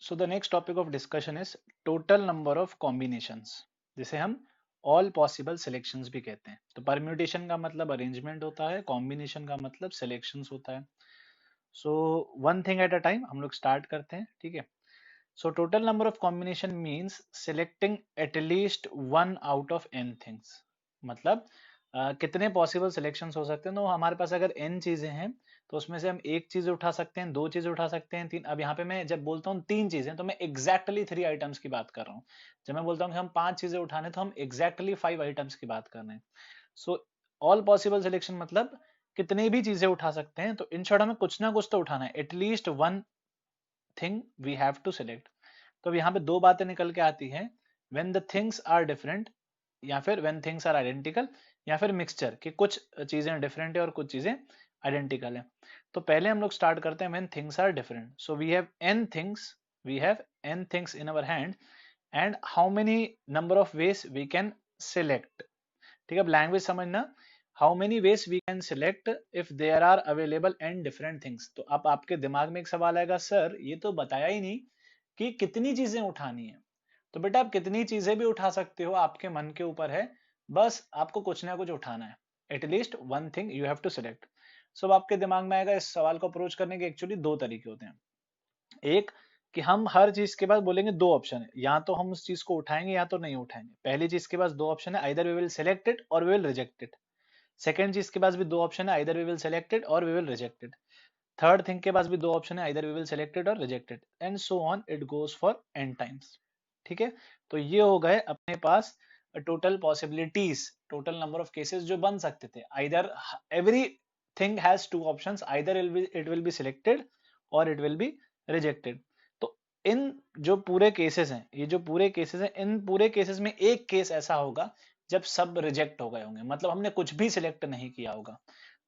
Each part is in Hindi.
So the next topic of discussion is total number of combinations, जिसे हम all possible selections भी कहते हैं। तो permutation का मतलब arrangement होता है, combination का मतलब selections होता है। So one thing at a time हम लोग start करते हैं, ठीक है। So total number of combination means selecting at least one out of n things। मतलब कितने पॉसिबल सिलेक्शंस हो सकते हैं। तो हमारे पास अगर n चीजें हैं तो उसमें से हम एक चीज उठा सकते हैं, दो चीज उठा सकते हैं, तीन। अब यहाँ पे मैं जब बोलता हूँ तीन चीजें तो मैं एग्जैक्टली 3 आइटम्स की बात कर रहा हूँ। जब मैं बोलता हूँ कि हम 5 चीजें उठाने तो हम एग्जैक्टली 5 आइटम्स की बात कर रहे हैं। सो ऑल पॉसिबल सिलेक्शन मतलब कितनी भी चीजें उठा सकते हैं। तो इन शॉर्ट हमें कुछ ना कुछ तो उठाना है, at least one thing we have to select. तो अब यहाँ पे दो बातें निकल के आती हैं, when the things are different या फिर व्हेन थिंग्स आर आइडेंटिकल या फिर मिक्सचर, कि कुछ चीजें डिफरेंट है और कुछ चीजें आइडेंटिकल है। तो पहले हम लोग स्टार्ट करते हैं when things are different. So we have n things in our hand and how many number of ways we can select. ठीक है, अब लैंग्वेज समझना। How many ways we can select if there are available and different things. तो अब आपके दिमाग में एक सवाल आएगा, सर ये तो बताया ही नहीं कि कितनी चीजें उठानी है। तो बेटा आप कितनी चीजें भी उठा सकते हो, आपके मन के ऊपर है, बस आपको कुछ ना कुछ उठाना है। At least one thing you have to select. So अब आपके दिमाग में आएगा, इस सवाल को अप्रोच करने के एक्चुअली दो तरीके होते हैं। एक कि हम हर चीज के बाद बोलेंगे दो ऑप्शन है, या तो हम उस चीज को उठाएंगे या तो नहीं उठाएंगे। पहली चीज के पास दो ऑप्शन है, either we will select it और we will reject it. Second चीज के पास भी दो ऑप्शन है, either we will select it और we will reject it. Third thing के पास भी दो ऑप्शन है, either we will select it और reject it, and so on it goes for n times. ठीक है, तो ये हो गए अपने पास total possibilities, total number of cases जो बन सकते थे। Either every thing has two options, either it will be selected और इट विल बी रिजेक्टेड। तो इन जो पूरे केसेस हैं, ये जो पूरे केसेस हैं, इन पूरे केसेस में एक केस ऐसा होगा जब सब रिजेक्ट हो गए होंगे, मतलब हमने कुछ भी सिलेक्ट नहीं किया होगा।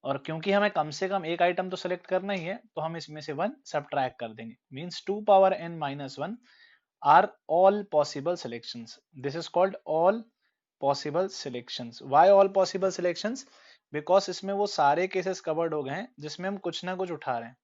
और क्योंकि हमें कम से कम एक आइटम तो सिलेक्ट करना ही है, तो हम इसमें से वन सबट्रैक्ट कर देंगे। Means 2 power n minus 1 are all possible selections. This is called all possible selections. Why all possible selections? Because इसमें वो सारे केसेस कवर्ड हो गए हैं जिसमें हम कुछ ना कुछ उठा रहे हैं।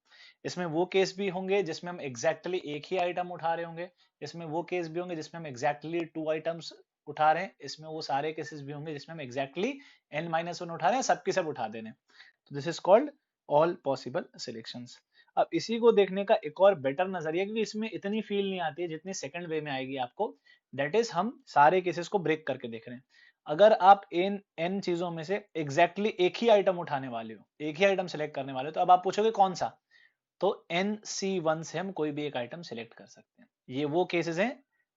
इसमें वो केस भी होंगे जिसमें हम एग्जैक्टली एक ही आइटम उठा रहे होंगे। इसमें वो केस भी होंगे जिसमें हम एग्जैक्टली 2 आइटम्स उठा रहे हैं। इसमें वो सारे केसेस भी होंगे जिसमें हम एग्जैक्टली n-1 उठा रहे हैं, सबकी सब उठा देने। तो this is called all possible selections. अब इसी को देखने का एक और बेटर नजरिया, क्योंकि इसमें इतनी फील नहीं आती है जितनी सेकंड वे में आएगी आपको। दैट इज हम सारे केसेस को ब्रेक करके देख रहे हैं। अगर आप इन एन चीजों में से एग्जैक्टली एक ही आइटम उठाने वाले हो, एक ही आइटम सेलेक्ट करने वाले हो, तो अब आप पूछोगे कौन सा, तो NC1 से हम कोई भी एक आइटम सेलेक्ट कर सकते हैं। ये वो केसेस हैं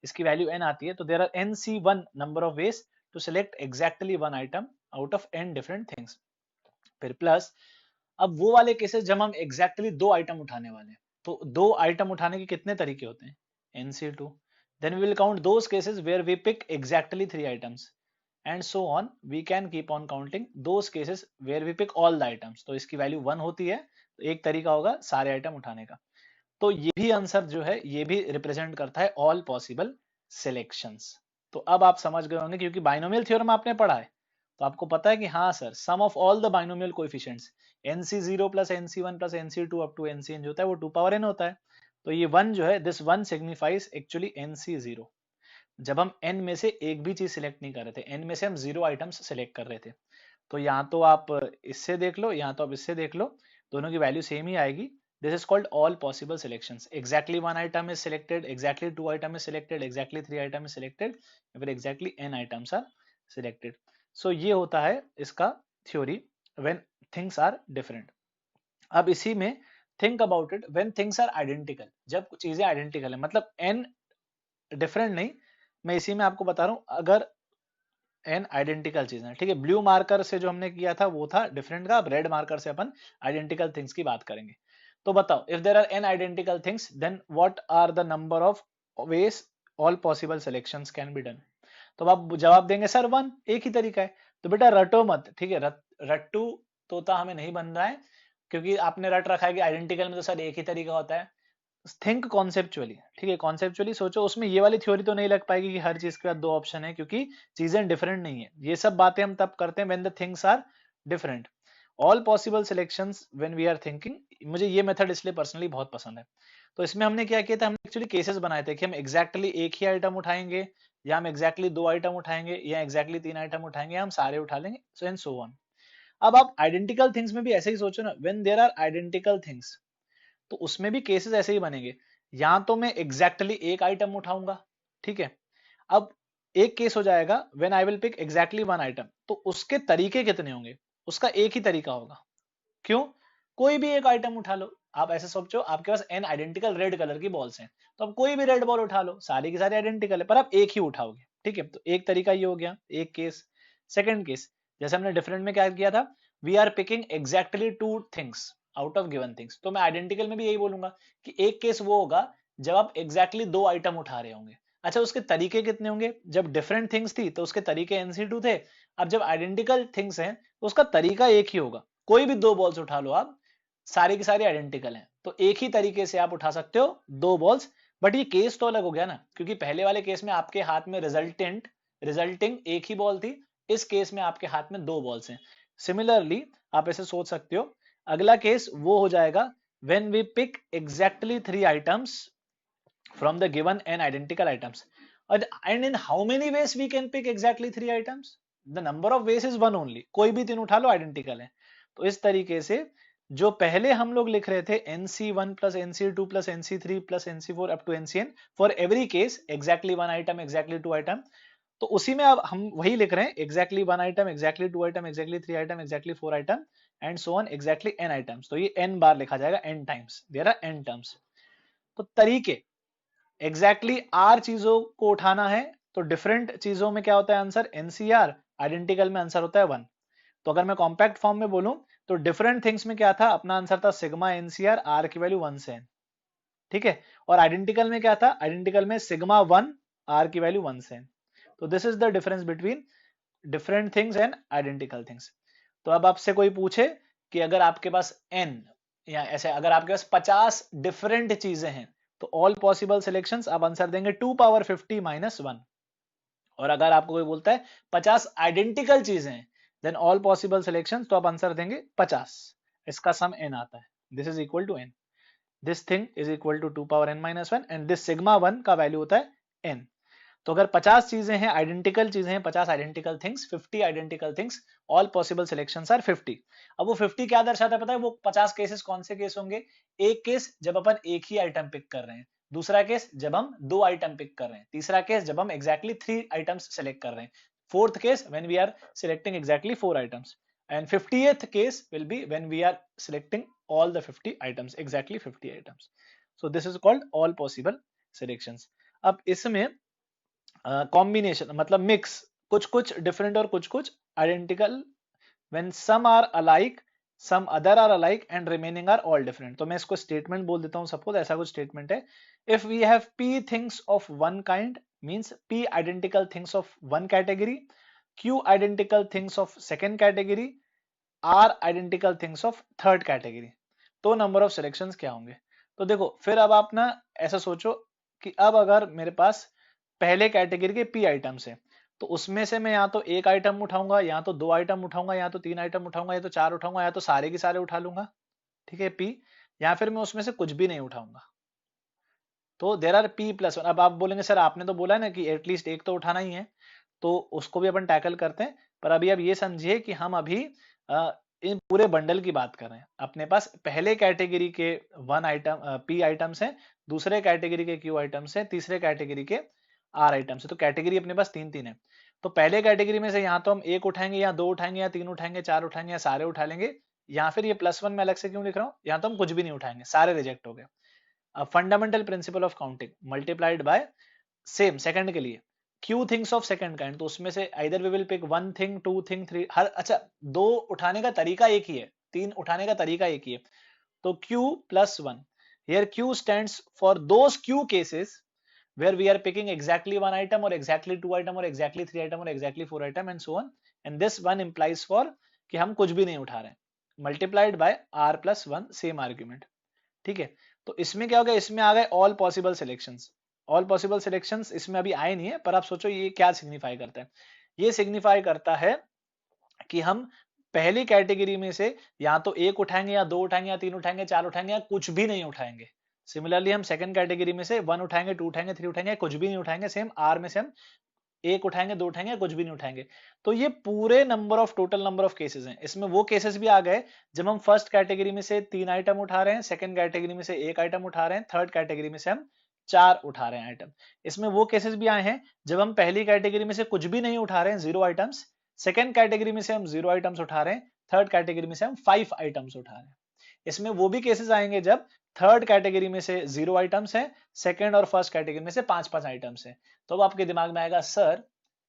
इसकी वैल्यू n आती है, तो there are NC1 number of ways to select exactly one item out of n different things. फिर प्लस अब वो वाले केसेस जब हम एग्जैक्टली दो आइटम उठाने वाले हैं, तो दो आइटम उठाने के कितने तरीके होते हैं, NC2। Then we will count those cases where we pick exactly 3 items and so on, we can keep on counting those cases where we pick all the items. तो इसकी वैल्यू 1 होती है। तो एक तरीका होगा सारे आइटम उठाने का। तो ये भी आंसर जो है ये भी रिप्रेजेंट करता है ऑल पॉसिबल सिलेक्शंस। तो अब आप समझ गए होंगे, क्योंकि बाइनोमियल थ्योरम आपने पढ़ा है, तो आपको पता है कि हाँ sir, sum of all the binomial coefficients NC0 plus NC1 plus NC2 up to NCn जो होता है वो 2 पावर n होता है। तो ये वन जो है, this one signifies actually NC0। जब हम n में से एक भी चीज सिलेक्ट नहीं कर रहे थे, n में से हम 0 आइटम्स सिलेक्ट कर रहे थे। तो यहाँ तो आप इससे देख लो, यहाँ तो आप इससे देख लो, दोनों की वैल्यू सेम ही आएगी। This is called all possible selections. Exactly one item is selected, exactly two item is selected, exactly 3 item is selected, या फिर exactly n items are selected. So ये होता है इसका theory when things are different. अब इसी में think about it when things are identical. जब चीजें आइडेंटिकल है, मतलब n डिफरेंट नहीं, मैं इसी में आपको बता रहा हूं, अगर एन आइडेंटिकल चीज है, ठीक है। ब्लू मार्कर से जो हमने किया था वो था डिफरेंट का, अब रेड मार्कर से अपन आइडेंटिकल थिंग्स की बात करेंगे। तो बताओ, if there are n identical things then what are the number of ways all possible selections can be done. तो आप जवाब देंगे सर वन, एक ही तरीका है। तो बेटा रटो मत, ठीक है, रट्टू तोता हमें नहीं बन रहा है, क्योंकि आपने रट रखा है कि आइडेंटिकल में तो सर एक ही तरीका होता है। थिंक कॉन्सेप्चुअली, ठीक है, कॉन्सेप्चुअली सोचो। उसमें ये वाली थ्योरी तो नहीं लग पाएगी कि हर चीज के बाद दो ऑप्शन है, क्योंकि चीजें डिफरेंट नहीं है। ये सब बातें हम तब करते हैं when the things are different. All possible selections when we are thinking, मुझे ये मेथड इसलिए पर्सनली बहुत पसंद है। तो इसमें हमने क्या किया था, हमने एक्चुअली केसेस बनाए थे कि हम एग्जैक्टली एक ही आइटम उठाएंगे, या हम एग्जैक्टली दो आइटम उठाएंगे, या एग्जैक्टली तीन आइटम उठाएंगे, या हम सारे उठा लेंगे, सो एंड सो ऑन। अब आप आइडेंटिकल थिंग्स में भी ऐसे ही सोचो ना, when there are identical things, तो उसमें भी केसेस ऐसे ही बनेंगे। या तो मैं एग्जैक्टली एक आइटम उठाऊंगा, ठीक है। अब एक केस हो जाएगा when I will pick exactly one item, तो उसके तरीके कितने होंगे, उसका एक ही तरीका होगा। क्यों? कोई भी एक आइटम उठा लो, आप ऐसे सोचो आपके पास n आइडेंटिकल रेड कलर की बॉल्स हैं, तो आप कोई भी रेड बॉल उठा लो, सारी की सारी आइडेंटिकल है, पर आप एक ही उठाओगे, ठीक है। तो एक तरीका ये हो गया, एक केस। सेकंड केस, जैसे हमने डिफरेंट में क्या किया था, we are picking exactly two things out of given things, तो मैं आइडेंटिकल में भी यही बोलूंगा कि एक केस वो होगा जब आप एग्जैक्टली दो आइटम उठा रहे होंगे। अच्छा, उसके तरीके कितने होंगे, जब डिफरेंट थिंग्स थी तो उसके तरीके NC2 थे, अब जब आइडेंटिकल थिंग्स हैं तो उसका तरीका एक ही होगा। कोई भी दो बॉल्स उठा लो आप, सारी की सारी आइडेंटिकल हैं, तो एक ही तरीके से आप उठा सकते हो दो बॉल्स। बट ये केस तो अलग हो गया ना, क्योंकि पहले वाले केस में आपके हाथ में रिजल्टिंग एक ही बॉल थी, इस केस में आपके हाथ में दो बॉल्स हैं। सिमिलरली आप ऐसे सोच सकते हो, अगला केस वो हो जाएगा when we pick exactly three items from the given n identical items, and in how many ways we can pick exactly three items, the number of ways is one only, कोई भी तीन उठा लो आइडेंटिकल है। तो इस तरीके से जो पहले हम लोग लिख रहे थे NC1 plus NC2 plus NC3 plus NC4 up to NCN for every case exactly one item exactly two item, तो उसी में अब हम वही लिख रहे हैं exactly one item exactly two item exactly three item exactly four item and so on exactly n items, तो ये n बार लिखा जाएगा n times, there are n terms। तो तरीके एग्जैक्टली आर चीजों को उठाना है, तो डिफरेंट चीजों में क्या होता है आंसर NCR, आइडेंटिकल में आंसर होता है 1। तो अगर मैं कॉम्पैक्ट फॉर्म में बोलूं तो डिफरेंट थिंग्स में क्या था, अपना आंसर था सिग्मा NCR, आर की वैल्यू 1 से n, ठीक है। और आइडेंटिकल में क्या था, आइडेंटिकल में सिग्मा 1, आर की वैल्यू 1 से n। तो this is the difference between different things and identical things. तो अब आपसे कोई पूछे कि अगर आपके पास n, या ऐसे अगर आपके पास 50 डिफरेंट चीजें हैं, तो ऑल पॉसिबल सिलेक्शंस आप आंसर देंगे 2 पावर 50 माइनस 1। और अगर आपको कोई बोलता है 50 आइडेंटिकल चीजें हैं, देन ऑल पॉसिबल सिलेक्शंस, तो आप आंसर देंगे 50। इसका सम n आता है, this is equal to n, this thing is equal to 2 power n minus 1 and this sigma 1 का वैल्यू होता है n। तो अगर 50 चीजें हैं, आइडेंटिकल चीजें हैं, 50 identical things, 50 identical things, all possible selections are 50। अब वो 50 क्या दर्शाता है पता है, वो 50 केसेस कौन से केस होंगे, एक केस जब अपन एक ही आइटम पिक कर रहे हैं, दूसरा केस जब हम दो आइटम पिक कर रहे हैं, तीसरा केस जब हम एग्जैक्टली 3 आइटम्स सेलेक्ट कर रहे हैं, fourth case when we are selecting exactly 4 items, and 50th case will be when we are selecting all the 50 items, exactly 50 items. So this is called all possible selections. अब इसमें कॉम्बिनेशन मतलब मिक्स, कुछ कुछ डिफरेंट और कुछ कुछ identical, when some are alike some other are alike and remaining are all different. तो मैं इसको स्टेटमेंट बोल देता हूं, सपोज ऐसा कुछ स्टेटमेंट है, if we have p things of one kind means p identical things of one category, q identical things of second category, r identical things of third category, तो नंबर ऑफ सिलेक्शंस क्या होंगे। तो देखो फिर अब आप ना ऐसा सोचो कि अब अगर मेरे पास पहले कैटेगरी के p आइटम्स है, तो उसमें से मैं या तो एक आइटम उठाऊंगा, या तो दो आइटम उठाऊंगा, या तो तीन आइटम उठाऊंगा, या तो चार उठाऊंगा, या तो सारे के सारे उठा लूंगा, ठीक है p, या फिर मैं उसमें से कुछ भी नहीं उठाऊंगा। तो देर आर p+1। अब आप बोलेंगे सर आपने तो बोला है ना कि एटलीस्ट एक तो उठाना ही है, तो उसको भी अपन टैकल करते हैं। पर अभी आप ये समझिए कि हम अभी इन पूरे बंडल की बात कर रहे हैं। अपने पास पहले कैटेगरी के वन आइटम p आइटम्स हैं, दूसरे कैटेगरी के q आइटम्स हैं, तीसरे कैटेगरी के r आइटम्स है, तो कैटेगरी अपने पास तीन तीन है। तो पहले कैटेगरी में से यहाँ तो हम एक उठाएंगे, या दो उठाएंगे, या तीन उठाएंगे, चार उठाएंगे, या सारे उठा लेंगे। या फिर ये +1 में अलग से क्यों लिख रहा हूँ, यहाँ तो हम कुछ भी नहीं उठाएंगे, सारे रिजेक्ट हो गए। अब fundamental principle of counting multiplied by same second के लिए q things of second kind, तो उसमें से either we will pick one thing, two thing, three, हर अच्छा दो उठाने का तरीका एक ही है, तीन उठाने का तरीका एक ही है। तो q+1, here q stands for those q cases where we are picking exactly one item or exactly two item or exactly three item or exactly four item and so on, and this one implies for कि हम कुछ भी नहीं उठा रहे हैं, multiplied by r+1 same argument, ठीक है। तो इसमें क्या हो गया, इसमें आ गए all possible selections. All possible selections इसमें अभी आए नहीं है, पर आप सोचो ये क्या सिग्निफाई करता है, ये सिग्निफाई करता है कि हम पहली कैटेगरी में से या तो एक उठाएंगे या दो उठाएंगे या तीन उठाएंगे, चार उठाएंगे या कुछ भी नहीं उठाएंगे। सिमिलरली हम सेकंड कैटेगरी में से वन उठाएंगे, टू उठाएंगे, थ्री उठाएंगे, कुछ भी नहीं उठाएंगे। सेम आर में से हम एक उठाएंगे, दो उठाएंगे, कुछ भी नहीं उठाएंगे। तो ये पूरे number of total number of cases हैं। इसमें वो केसेस भी आ गए जब हम फर्स्ट कैटेगरी में से तीन आइटम उठा रहे हैं, सेकंड कैटेगरी में से एक आइटम उठा रहे हैं, थर्ड कैटेगरी में से हम चार उठा रहे हैं आइटम। इसमें वो केसेस भी आए हैं जब हम पहली कैटेगरी में से कुछ भी नहीं उठा रहे हैं, जीरो आइटम्स, सेकंड कैटेगरी में से हम जीरो आइटम्स उठा रहे हैं, थर्ड कैटेगरी में से हम 5 आइटम्स उठा रहे हैं। इसमें वो भी केसेस आएंगे जब थर्ड कैटेगरी में से जीरो आइटम्स है, सेकंड और फर्स्ट कैटेगरी में से पांच पांच आइटम्स है। तो अब आपके दिमाग में आएगा सर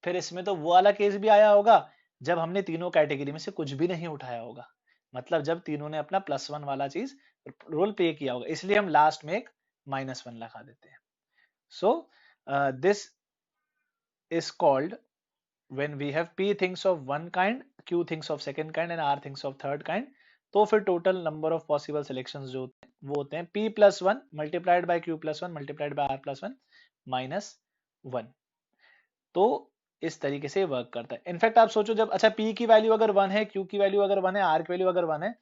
फिर इसमें तो वो वाला केस भी आया होगा जब हमने तीनों कैटेगरी में से कुछ भी नहीं उठाया होगा, मतलब जब तीनों ने अपना +1 वाला चीज रोल प्ले किया होगा, इसलिए हम लास्ट में एक -1 लगा देते हैं। सो this is called when we have p things of one kind, q things of second kind and r things of third kind, तो फिर total number of possible selections जो होते हैं वो होते हैं p+1 multiplied by q+1 multiplied by r+1 -1। तो इस तरीके से वर्क करता है। इनफैक्ट आप सोचो जब अच्छा p की वैल्यू अगर 1 है, q की वैल्यू अगर 1 है, r की वैल्यू अगर 1 है,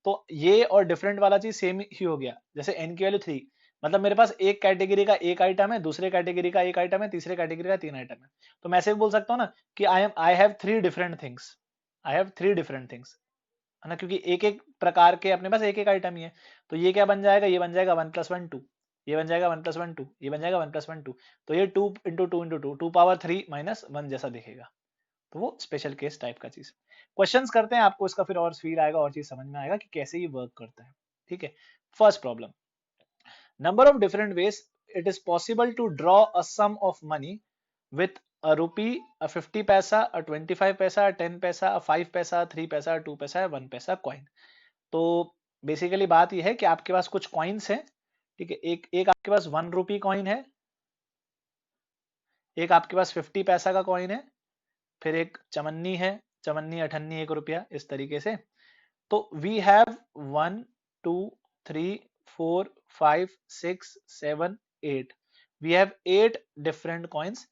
तो ये और डिफरेंट वाला चीज सेम ही हो गया। जैसे n की वैल्यू 3, मतलब मेरे पास एक कैटेगरी का एक आइटम है, दूसरे कैटेगरी का एक आइटम है, तीसरे कैटेगरी का तीन आइटम है। तो मैं ऐसे भी बोल सकता हूँ ना कि I have three different things, I have three different things, है ना, क्योंकि एक एक प्रकार के अपने पास एक एक आइटम ही है। तो ये क्या बन जाएगा, ये बन जाएगा 1+1 2, ये बन जाएगा 1+1 2, ये बन जाएगा 1+1 2। तो ये 2 इंटू 2 इंटू 2, 2 पावर 3 -1 जैसा दिखेगा। तो वो स्पेशल केस टाइप का चीज। क्वेश्चंस करते हैं, आपको इसका फिर और फील आएगा और चीज समझ में आएगा कि कैसे ये वर्क करता है। ठीक है, first problem, number of different ways it is possible to draw a sum of money with a rupee, a 50 paisa, a 25 paisa, a 10 paisa, a 5 paisa, a 3 paisa, a 2 paisa, a 1 paisa coin। तो बेसिकली बात यह है कि आपके पास कुछ कॉइन्स हैं, ठीक है, एक एक आपके पास 1 रुपी कॉइन है, एक आपके पास 50 पैसा का कॉइन है, फिर एक चमन्नी है, चमन्नी अठन्नी 1 रुपया, इस तरीके से। तो we have 1 2 3 4 5 6 7 8, we have 8 different coins.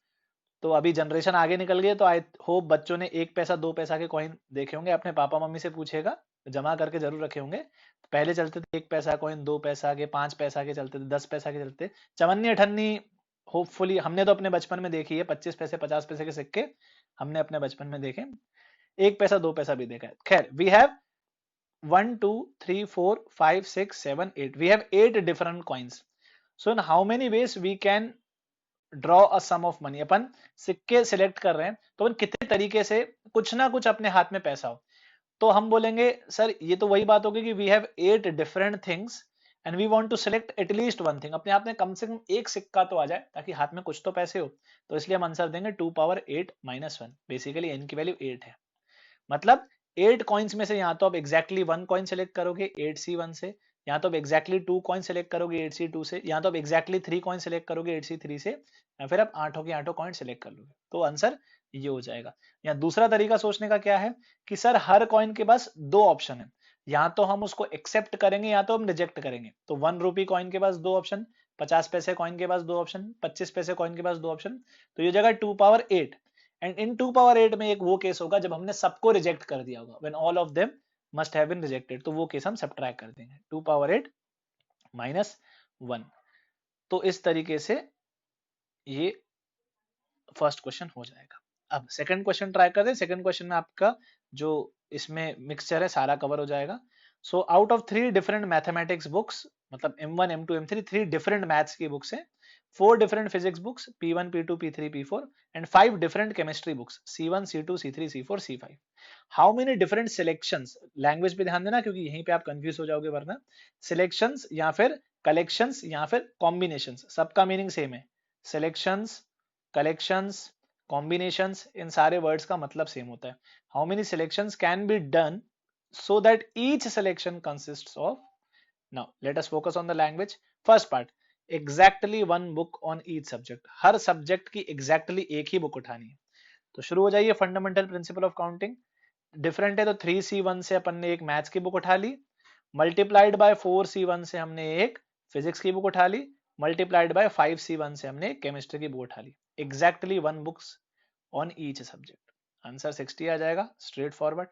तो अभी जनरेशन आगे निकल गई, तो आई होप बच्चों ने 1 पैसा 2 पैसा के कॉइन देखे होंगे, अपने पापा मम्मी से पूछेगा, जमा करके जरूर रखे होंगे। पहले चलते थे 1 पैसा कॉइन, 2 पैसा के, 5 पैसा के चलते थे, 10 पैसा के चलते। चवन्नी अठन्नी होपफुली हमने तो अपने बचपन में देखी है, 25 पैसे 50 पैसे के सिक्के हमने अपने बचपन में देखे, 1 पैसा 2 पैसा भी देखा है। खैर, we have 1 2 3 4 5 6 7 8, we have 8 different coins. So in how many ways we can draw a sum of money? अपन सिक्के सिलेक्ट कर रहे हैं, तो अपन कितने तरीके से कुछ ना कुछ अपने हाथ में पैसा हो। तो हम बोलेंगे सर ये तो वही बात होगी कि we have 8 different things and we want to select at least one thing. अपने हाथ में कम से कम एक सिक्का तो आ जाए ताकि हाथ में कुछ तो पैसे हो। तो इसलिए हम आंसर देंगे 2 पावर 8 -1। बेसिकली n की वैल्यू 8 है, मतलब 8 कॉइन्स में से या तो आप एग्जैक्टली 1 कॉइन सेलेक्ट करोगे 8C1 से, या तो आप एग्जैक्टली 2 कॉइन सेलेक्ट करोगे 8C2 से, या तो आप एग्जैक्टली 3 कॉइन सेलेक्ट करोगे 8C3 से, या फिर आप आठों के आठों कॉइन सेलेक्ट कर लोगे। तो आंसर ये हो जाएगा। या दूसरा तरीका सोचने का क्या है कि सर हर कॉइन के पास दो ऑप्शन है, या तो हम उसको एक्सेप्ट करेंगे या तो हम रिजेक्ट करेंगे। तो 1 रुपी कॉइन के पास दो ऑप्शन, 50 पैसे कॉइन के पास दो ऑप्शन, 25 पैसे कॉइन के पास दो ऑप्शन। तो ये जगह 2 पावर 8, एंड इन 2 पावर 8 में एक वो केस होगा जब हमने सबको रिजेक्ट कर दिया होगा, when all of them must have been rejected, तो वो केस हम सब्ट्रैक्ट कर देंगे 2 पावर 8 -1। तो इस तरीके से ये फर्स्ट क्वेश्चन हो जाएगा। अब सेकंड क्वेश्चन ट्राई करते हैं। सेकंड क्वेश्चन में आपका जो इसमें मिक्सचर है सारा कवर हो जाएगा। So out of 3 different mathematics books, मतलब M1 M2 M3, 3 different maths की बुक्स हैं, 4 different physics books P1 P2 P3 P4 and 5 different chemistry books C1 C2 C3 C4 C5। How many different selections, language पे ध्यान देना क्योंकि यहीं पे आप कंफ्यूज हो जाओगे वरना। सिलेक्शंस या फिर कलेक्शंस या फिर कॉम्बिनेशंस, सबका मीनिंग सेम है। सिलेक्शंस, कलेक्शंस, कॉम्बिनेशंस, इन सारे वर्ड्स का मतलब सेम होता है। How many selections can be done so that each selection consists of, now let us focus on the language. First part, exactly one book on each subject, her subject की exactly एक ही बुक उठानी है। तो शुरू हो जाइए। Fundamental principle of counting different है, तो 3C1 से अपन ने एक मैथ्स की बुक उठा ली, मल्टीप्लाइड बाय 4C1 से हमने एक फिजिक्स की बुक उठा ली, मल्टीप्लाइड बाय 5C1 से हमने एक केमिस्ट्री की बुक उठा ली। Exactly one books on each subject. Answer 60 आ जाएगा, स्ट्रेट फॉरवर्ड।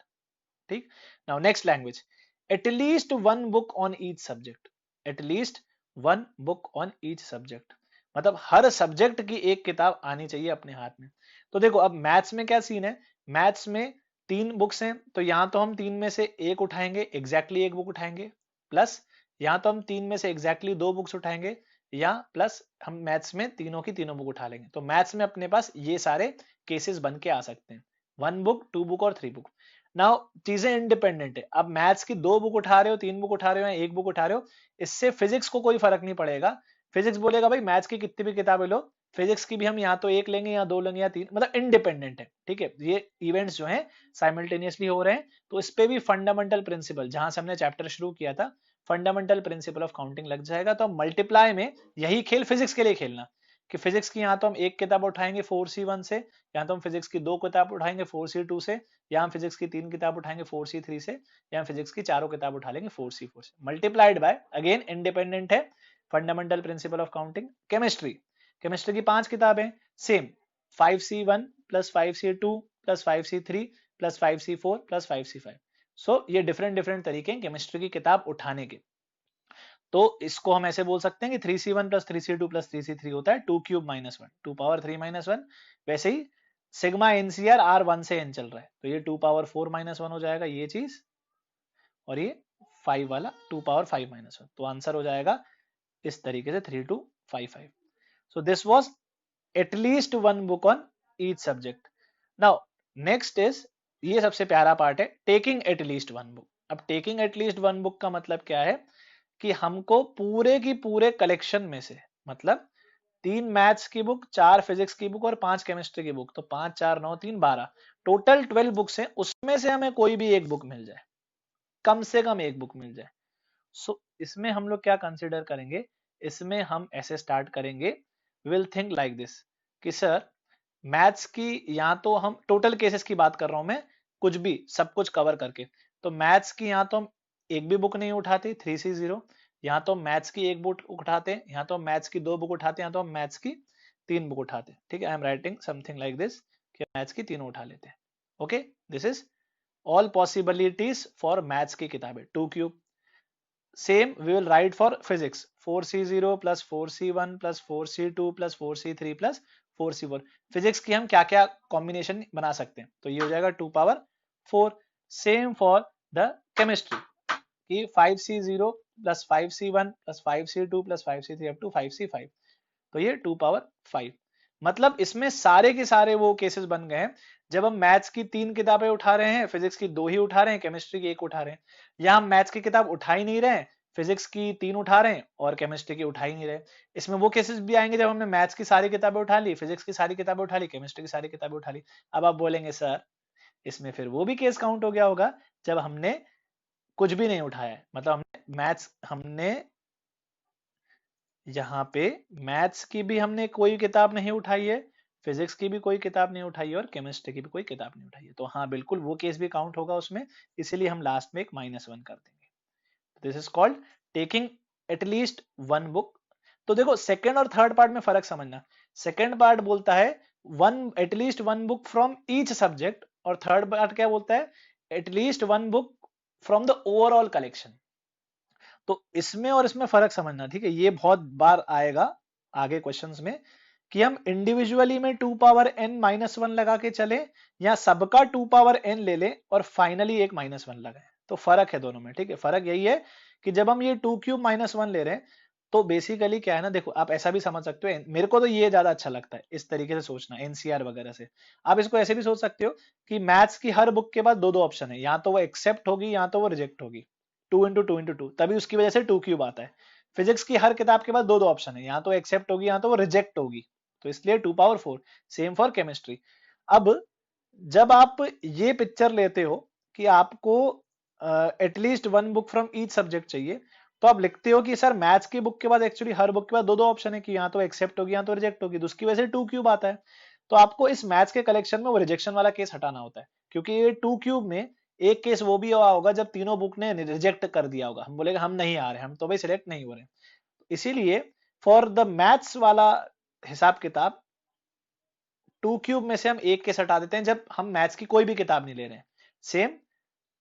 ठीक। Now next language, at least one book on each subject, at least one book on each subject, मतलब हर सब्जेक्ट की एक किताब आनी चाहिए अपने हाथ में। तो देखो अब मैथ्स में क्या सीन है, मैथ्स में 3 बुक्स हैं, तो यहां तो हम 3 में से एक उठाएंगे, एग्जैक्टली एक बुक उठाएंगे, प्लस यहां तो हम 3 में से एग्जैक्टली 2 बुक्स उठाएंगे, या प्लस हम मैथ्स में तीनों की तीनों बुक उठा लेंगे। तो मैथ्स में अपने पास ये सारे केसेस बन के आ सकते हैं, 1 बुक, 2 बुक और 3 बुक। नाउ चीजें इंडिपेंडेंट है, अब मैथ्स की 2 बुक उठा रहे हो, 3 बुक उठा रहे हो या 1 बुक उठा रहे हो, इससे फिजिक्स को कोई फर्क नहीं पड़ेगा। फिजिक्स बोलेगा भाई मैथ्स की कितनी भी किताबें लो, फिजिक्स की भी हम या तो एक लेंगे या 2 लेंगे या 3, मतलब इंडिपेंडेंट है, ठीक है। ये इवेंट्स जो हैं साइमल्टेनियसली हो रहे हैं, तो इस पे भी फंडामेंटल प्रिंसिपल, जहां से हमने चैप्टर शुरू किया था, फंडामेंटल प्रिंसिपल ऑफ काउंटिंग लग जाएगा। तो मल्टीप्लाई में यही खेल फिजिक्स के लिए खेलना, कि फिजिक्स की यहाँ तो हम एक किताब उठाएंगे 4C1 से, या तो हम फिजिक्स की 2 किताब उठाएंगे 4C2 से, या हम फिजिक्स की 3 किताब उठाएंगे 4C3 से, या हम फिजिक्स की चारों किताब उठा लेंगे 4C4 से, मल्टीप्लाइड बाय, अगेन इंडिपेंडेंट है, fundamental principle of counting. Chemistry, chemistry की 5 किताबें, same 5C1 plus 5C2 plus 5C3 plus 5C4 plus 5C5। सो ये डिफरेंट डिफरेंट तरीके हैं केमिस्ट्री की किताब उठाने के। तो इसको हम ऐसे बोल सकते हैं कि 3C1 plus 3C2 plus 3C3 होता है 2 क्यूब माइनस 1, 2 पावर 3 माइनस 1। वैसे ही सिग्मा एनसीआर आर 1 से n चल रहा है, तो ये 2 पावर 4 माइनस 1 हो जाएगा ये चीज, और ये 5 वाला 2 पावर 5 माइनस 1। तो आंसर हो जाएगा इस तरीके से 3255। So this was at least one book on each subject. Now next is, ये सबसे प्यारा पार्ट है, टेकिंग एटलीस्ट वन बुक। अब टेकिंग एटलीस्ट वन बुक का मतलब क्या है, कि हमको पूरे की पूरे कलेक्शन में से, मतलब 3 मैथ्स की बुक, 4 फिजिक्स की बुक और 5 केमिस्ट्री की बुक, तो 5 4 9 3 12, टोटल 12 बुक्स हैं, उसमें से हमें कोई भी एक बुक मिल जाए, कम से कम एक बुक मिल जाए। सो इसमें हम लोग क्या कंसिडर करेंगे, इसमें हम ऐसे स्टार्ट करेंगे, विल थिंक लाइक दिस, कि सर मैथ्स की, या तो हम टोटल केसेस की बात कर रहा हूं मैं, कुछ भी सब कुछ कवर करके, तो मैथ्स की यहाँ तो हम एक भी बुक नहीं उठाते 3C0, यहाँ तो मैथ्स की एक बुक उठाते हैं, यहाँ तो मैथ्स की 2 बुक उठाते हैं, यहाँ तो हम मैथ्स की 3 बुक उठाते हैं, ठीक है। I am writing something like this, कि मैथ्स की तीनों उठा लेते हैं। Okay, this is all possibilities for maths की किताबें, 2 cube. Same we will write for physics, 4C0 plus 4C1 plus 4C2 plus 4C3 plus 4C4। Physics की हम क्या क्या कॉम्बिनेशन बना सकते हैं, तो ये हो जाएगा 2 power 4। Same for the chemistry, कि 5C0 plus 5C1 plus 5C2 plus 5C3 up to 5C5, तो ये 2 पावर 5। मतलब इसमें सारे के सारे वो केसेस बन गए हैं, जब हम मैथ्स की 3 किताबें उठा रहे हैं, फिजिक्स की 2 ही उठा रहे हैं, केमिस्ट्री की 1 उठा रहे हैं, या हम मैथ्स की किताब उठा ही नहीं रहे हैं, फिजिक्स की 3 उठा रहे हैं और केमिस्ट्री की उठा ही नहीं रहे। इसमें वो केसेस भी आएंगे जब हमने मैथ्स की सारी किताबें उठा ली, फिजिक्स की सारी किताबें उठा ली, केमिस्ट्री की सारी किताबें उठा ली। अब आप बोलेंगे सर इसमें फिर वो भी केस काउंट हो गया होगा जब हमने कुछ भी नहीं उठाया है, मतलब हमने मैथ्स, हमने यहाँ पे मैथ्स की भी हमने कोई किताब नहीं उठाई है, फिजिक्स की भी कोई किताब नहीं उठाई है और केमिस्ट्री की भी कोई किताब नहीं उठाई है, तो हाँ बिल्कुल वो केस भी काउंट होगा उसमें, इसीलिए हम लास्ट में एक -1 कर देंगे। This is called taking at least one book. तो देखो सेकंड और थर्ड पार्ट में फर्क समझना, सेकंड पार्ट बोलता है one at least one book from each subject, और थर्ड पार्ट क्या बोलता है, at least one book from the overall collection. तो इसमें और इसमें फर्क समझना, ठीक है, ये बहुत बार आएगा आगे क्वेश्चंस में, कि हम इंडिविजुअली में 2 पावर n -1 लगा के चले, या सबका 2 पावर n ले ले और फाइनली एक -1 लगाए। तो फर्क है दोनों में, ठीक है, फर्क यही है कि जब हम ये 2 क्यूब -1 ले रहे हैं, तो बेसिकली क्या है ना, देखो आप ऐसा भी समझ सकते हो, मेरे को तो ये ज्यादा अच्छा लगता है इस तरीके से सोचना, एनसीआर वगैरह से। आप इसको ऐसे भी सोच सकते हो कि मैथ्स की हर बुक के बाद दो दो ऑप्शन है, या तो वो एक्सेप्ट होगी या तो वो रिजेक्ट होगी, 2 इंटू 2 इंटू 2, तभी उसकी वजह से 2 क्यूब आता है। फिजिक्स की हर किताब के बाद दो दो ऑप्शन है, या तो एक्सेप्ट होगी या तो वो रिजेक्ट होगी, तो इसलिए 2 पावर 4। Same for chemistry. अब जब आप ये पिक्चर लेते हो कि आपको at least one book from each subject चाहिए, तो आप लिखते हो कि सर मैथ्स की बुक के बाद एक्चुअली हर बुक के बाद दो दो ऑप्शन है, कि या तो एक्सेप्ट होगी या तो रिजेक्ट होगी, तो उसकी वजह से 2 क्यूब आता है। तो आपको इस मैथ्स के कलेक्शन में वो रिजेक्शन वाला केस हटाना होता है, क्योंकि ये 2 क्यूब में एक केस वो भी हुआ होगा जब तीनों बुक ने रिजेक्ट कर दिया होगा, हम बोलेगा हम नहीं आ रहे, हम तो भाई सिलेक्ट नहीं हो रहे। इसीलिए फॉर द मैथ्स वाला हिसाब किताब 2 क्यूब में से हम एक केस हटा देते हैं जब हम मैथ्स की कोई भी किताब नहीं ले रहे हैं। सेम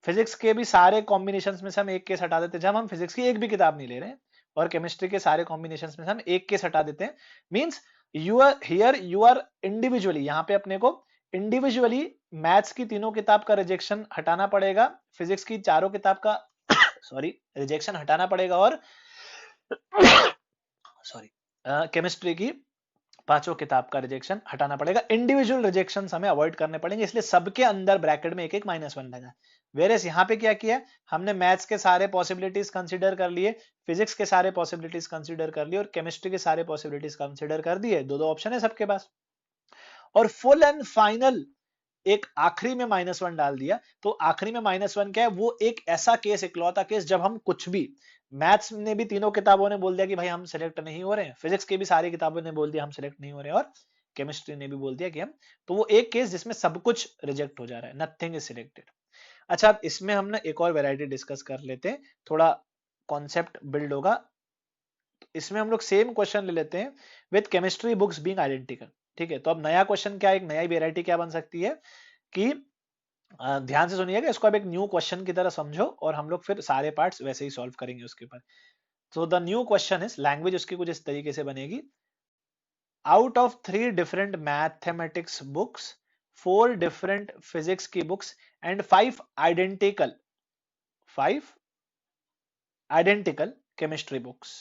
फिजिक्स के भी सारे कॉम्बिनेशंस में से हम एक केस हटा देते हैं, जब हम फिजिक्स की एक भी किताब नहीं ले रहे हैं, और केमिस्ट्री के सारे कॉम्बिनेशंस में से हम एक केस हटा देते हैं, means you are here, you are individually, यहाँ पे अपने को इंडिविजुअली मैथ्स की तीनों किताब का रिजेक्शन हटाना पड़ेगा, फिजिक्स की चारों किताब का सॉरी रिजेक्शन हटाना पड़ेगा, और सॉरी केमिस्ट्री की पांचों किताब का रिजेक्शन हटाना पड़ेगा। इंडिविजुअल रिजेक्शन हमें अवॉइड करने पड़ेंगे, इसलिए सबके अंदर ब्रैकेट में एक एक -1 लगा। वेरेस यहाँ पे क्या किया, हमने मैथ्स के सारे पॉसिबिलिटीज कंसीडर कर लिए, फिजिक्स के सारे पॉसिबिलिटीज कंसीडर कर लिए, और केमिस्ट्री के सारे पॉसिबिलिटीज कंसीडर कर दिए। दो दो ऑप्शन है सबके पास, और फुल एंड फाइनल एक आखिरी में -1 डाल दिया। तो आखिरी में -1 क्या है, वो एक ऐसा केस, इकलौता केस, जब हम कुछ भी, मैथ्स ने भी तीनों किताबों ने बोल दिया कि भाई हम सिलेक्ट नहीं हो रहे हैं, फिजिक्स की भी सारी किताबों ने बोल दिया हम सिलेक्ट नहीं हो रहे हैं, और केमिस्ट्री ने भी बोल दिया कि हम, तो वो एक केस जिसमें सब कुछ रिजेक्ट हो जा रहा है, नथिंग इज सिलेक्टेड। अच्छा, अब इसमें हम ना एक और वैरायटी डिस्कस कर लेते हैं, थोड़ा कॉन्सेप्ट बिल्ड होगा। इसमें हम लोग सेम क्वेश्चन ले लेते हैं with chemistry books being identical. ठीक है, तो अब नया क्वेश्चन क्या, एक नई वेरायटी क्या बन सकती है कि ध्यान से सुनिएगा इसको, अब एक न्यू क्वेश्चन की तरह समझो, और हम लोग फिर सारे पार्ट्स वैसे ही सॉल्व करेंगे उसके ऊपर। So the new question is, language उसकी कुछ इस तरीके से बनेगी, out of 3 different mathematics books, 4 different physics की books, and 5 identical chemistry books.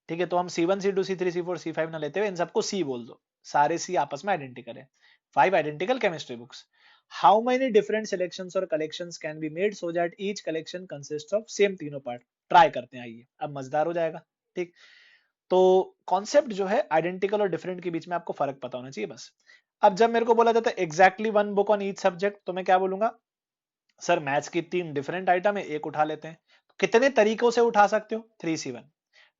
ठीक है, तो हम C1 C2 C3 C4 C5 ना लेते हुए इन सबको C बोल दो, सारे C आपस में आइडेंटिकल है। 5 identical chemistry books, how many different selections और collections can be made so that each collection consist of same तीनों पार्ट। ट्राई करते हैं, आइए अब मजेदार हो जाएगा। ठीक, तो कॉन्सेप्ट जो है आइडेंटिकल और डिफरेंट के बीच में आपको फर्क पता होना चाहिए बस। अब जब मेरे को बोला जाता है exactly 1 book on each subject, तो मैं क्या बोलूंगा, सर मैथ्स की 3 डिफरेंट आइटम है, एक उठा लेते हैं। कितने तरीकों से उठा सकते हो, 3C1।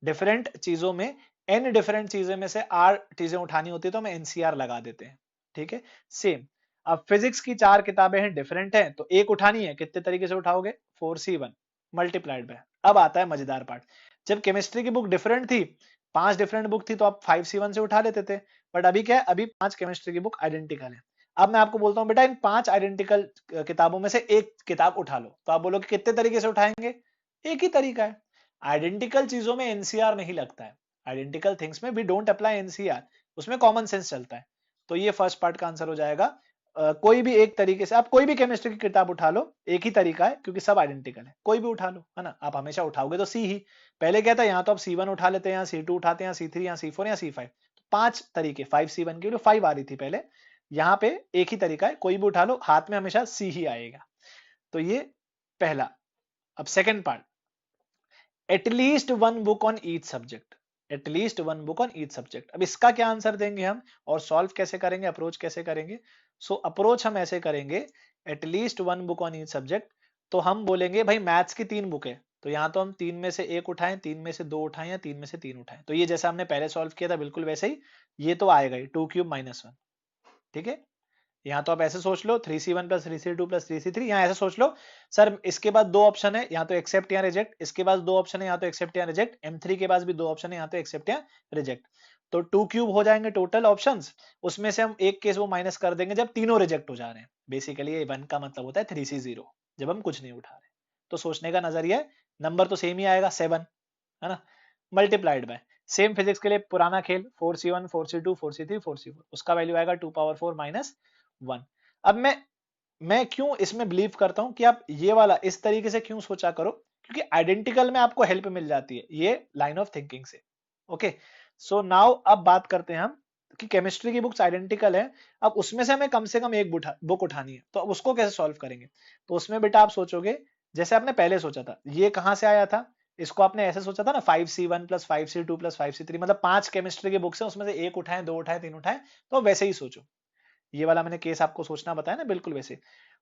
डिफरेंट चीजों में, एन डिफरेंट चीजें में से आर चीजें उठानी होती है, तो हम एनसीआर लगा देते हैं। ठीक है, सेम। अब फिजिक्स की 4 किताबें हैं, डिफरेंट हैं, तो एक उठानी है, कितने तरीके से उठाओगे, 4C1 मल्टीप्लाइड बाय। अब आता है मजेदार पार्ट, जब केमिस्ट्री की बुक डिफरेंट थी, 5 डिफरेंट बुक थी, तो आप 5C1 से उठा लेते थे, बट अभी क्या है, अभी 5 केमिस्ट्री की बुक आइडेंटिकल है। अब मैं आपको बोलता हूं बेटा इन 5 आइडेंटिकल किताबों में से एक किताब उठा लो, तो आप बोलोगे कितने तरीके से उठाएंगे, एक ही तरीका है। आइडेंटिकल चीजों में एनसीआर नहीं लगता है, आइडेंटिकल थिंग्स में वी डोंट अप्लाई एनसीआर, उसमें कॉमन सेंस चलता है। तो ये फर्स्ट पार्ट का आंसर हो जाएगा। कोई भी एक तरीके से, आप कोई भी केमिस्ट्री की किताब उठा लो, एक ही तरीका है, क्योंकि सब आइडेंटिकल है, कोई भी उठा लो, है ना, आप हमेशा उठाओगे तो सी ही। पहले क्या था, यहाँ तो आप C1 उठा लेते हैं, यहाँ C2 उठाते हैं, यहाँ C3, यहाँ C4, यहाँ C5, तो 5 तरीके, 5C1 के लिए 5 आ रही थी पहले, यहाँ पे एक ही तरीका है, कोई भी उठा लो, हाथ में हमेशा सी ही आएगा। तो ये पहला। अब second part, at least 1 book on each subject, at least 1 book on each subject. अब इसका क्या आंसर देंगे हम, और सॉल्व कैसे करेंगे, अप्रोच कैसे करेंगे। सो अप्रोच हम ऐसे करेंगे, at least 1 book on each subject, तो हम बोलेंगे भाई मैथ्स की 3 बुक है, तो यहाँ तो हम 3 में से 1 उठाएं, 3 में से 2 उठाएं, या 3 में से 3 उठाएं, तो ये जैसा हमने पहले सॉल्व किया था बिल्कुल वैसे ही, ये तो आएगा ही 2³ -1। ठीक है, यहाँ तो आप ऐसे सोच लो 3C1 plus 3C2 plus 3C3, यहाँ ऐसे सोच लो, सर इसके बाद 2 ऑप्शन है, यहाँ तो एक्सेप्ट या रिजेक्ट, इसके बाद 2 ऑप्शन है, यहाँ तो एक्सेप्ट या रिजेक्ट, M3 के पास भी 2 ऑप्शन है, यहाँ तो एक्सेप्ट या रिजेक्ट, तो 2³ हो जाएंगे टोटल ऑप्शंस। उसमें से हम एक केस वो माइनस कर देंगे जब तीनों रिजेक्ट हो जा रहे हैं, बेसिकली ये 1 का मतलब होता है 3C0, जब हम कुछ नहीं उठा रहे। तो सोचने का नजरिया है, नंबर तो सेम ही आएगा 7, है ना, मल्टीप्लाइड बाय सेम फिजिक्स के लिए पुराना खेल, 4C1 4C2 4C3 4C4, उसका वैल्यू आएगा 2⁴ -1। अब मैं क्यों इसमें बिलीव करता हूं कि आप ये वाला इस तरीके से क्यों सोचा करो, क्योंकि आइडेंटिकल में आपको हेल्प मिल जाती है ये लाइन ऑफ थिंकिंग से। ओके, सो नाउ अब बात करते हैं हम कि केमिस्ट्री की बुक्स आइडेंटिकल है, अब उसमें से हमें कम से कम एक बुक उठानी है, तो अब उसको कैसे सॉल्व करेंगे। तो उसमें बेटा आप सोचोगे जैसे आपने पहले सोचा था, ये कहां से आया था, इसको आपने ऐसे सोचा था ना, 5C1 plus 5C2 plus 5C3, मतलब 5 केमिस्ट्री की बुक्स है, उसमें से एक उठाएं, 2 उठाएं, 3 उठाएं, तो वैसे ही सोचो, ये वाला मैंने केस आपको सोचना बताया ना, बिल्कुल वैसे।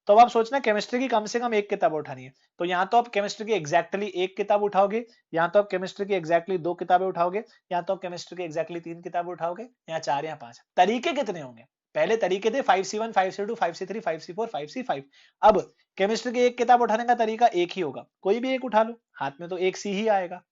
तो अब आप सोचना केमिस्ट्री की कम से कम एक किताब उठानी है, तो यहाँ तो आप केमिस्ट्री की एग्जैक्टली एक किताब उठाओगे, यहाँ तो आप केमिस्ट्री की एग्जैक्टली 2 किताबें उठाओगे, यहाँ तो आप केमिस्ट्री की एग्जैक्टली 3 किताबें उठाओगे, यहाँ 4 या 5। तरीके कितने होंगे, पहले तरीके थे 5C1 5C2 5C3 5C4 5C5, अब केमिस्ट्री की एक किताब उठाने का तरीका एक ही होगा, कोई भी एक उठा लो, हाथ में तो एक सी ही आएगा।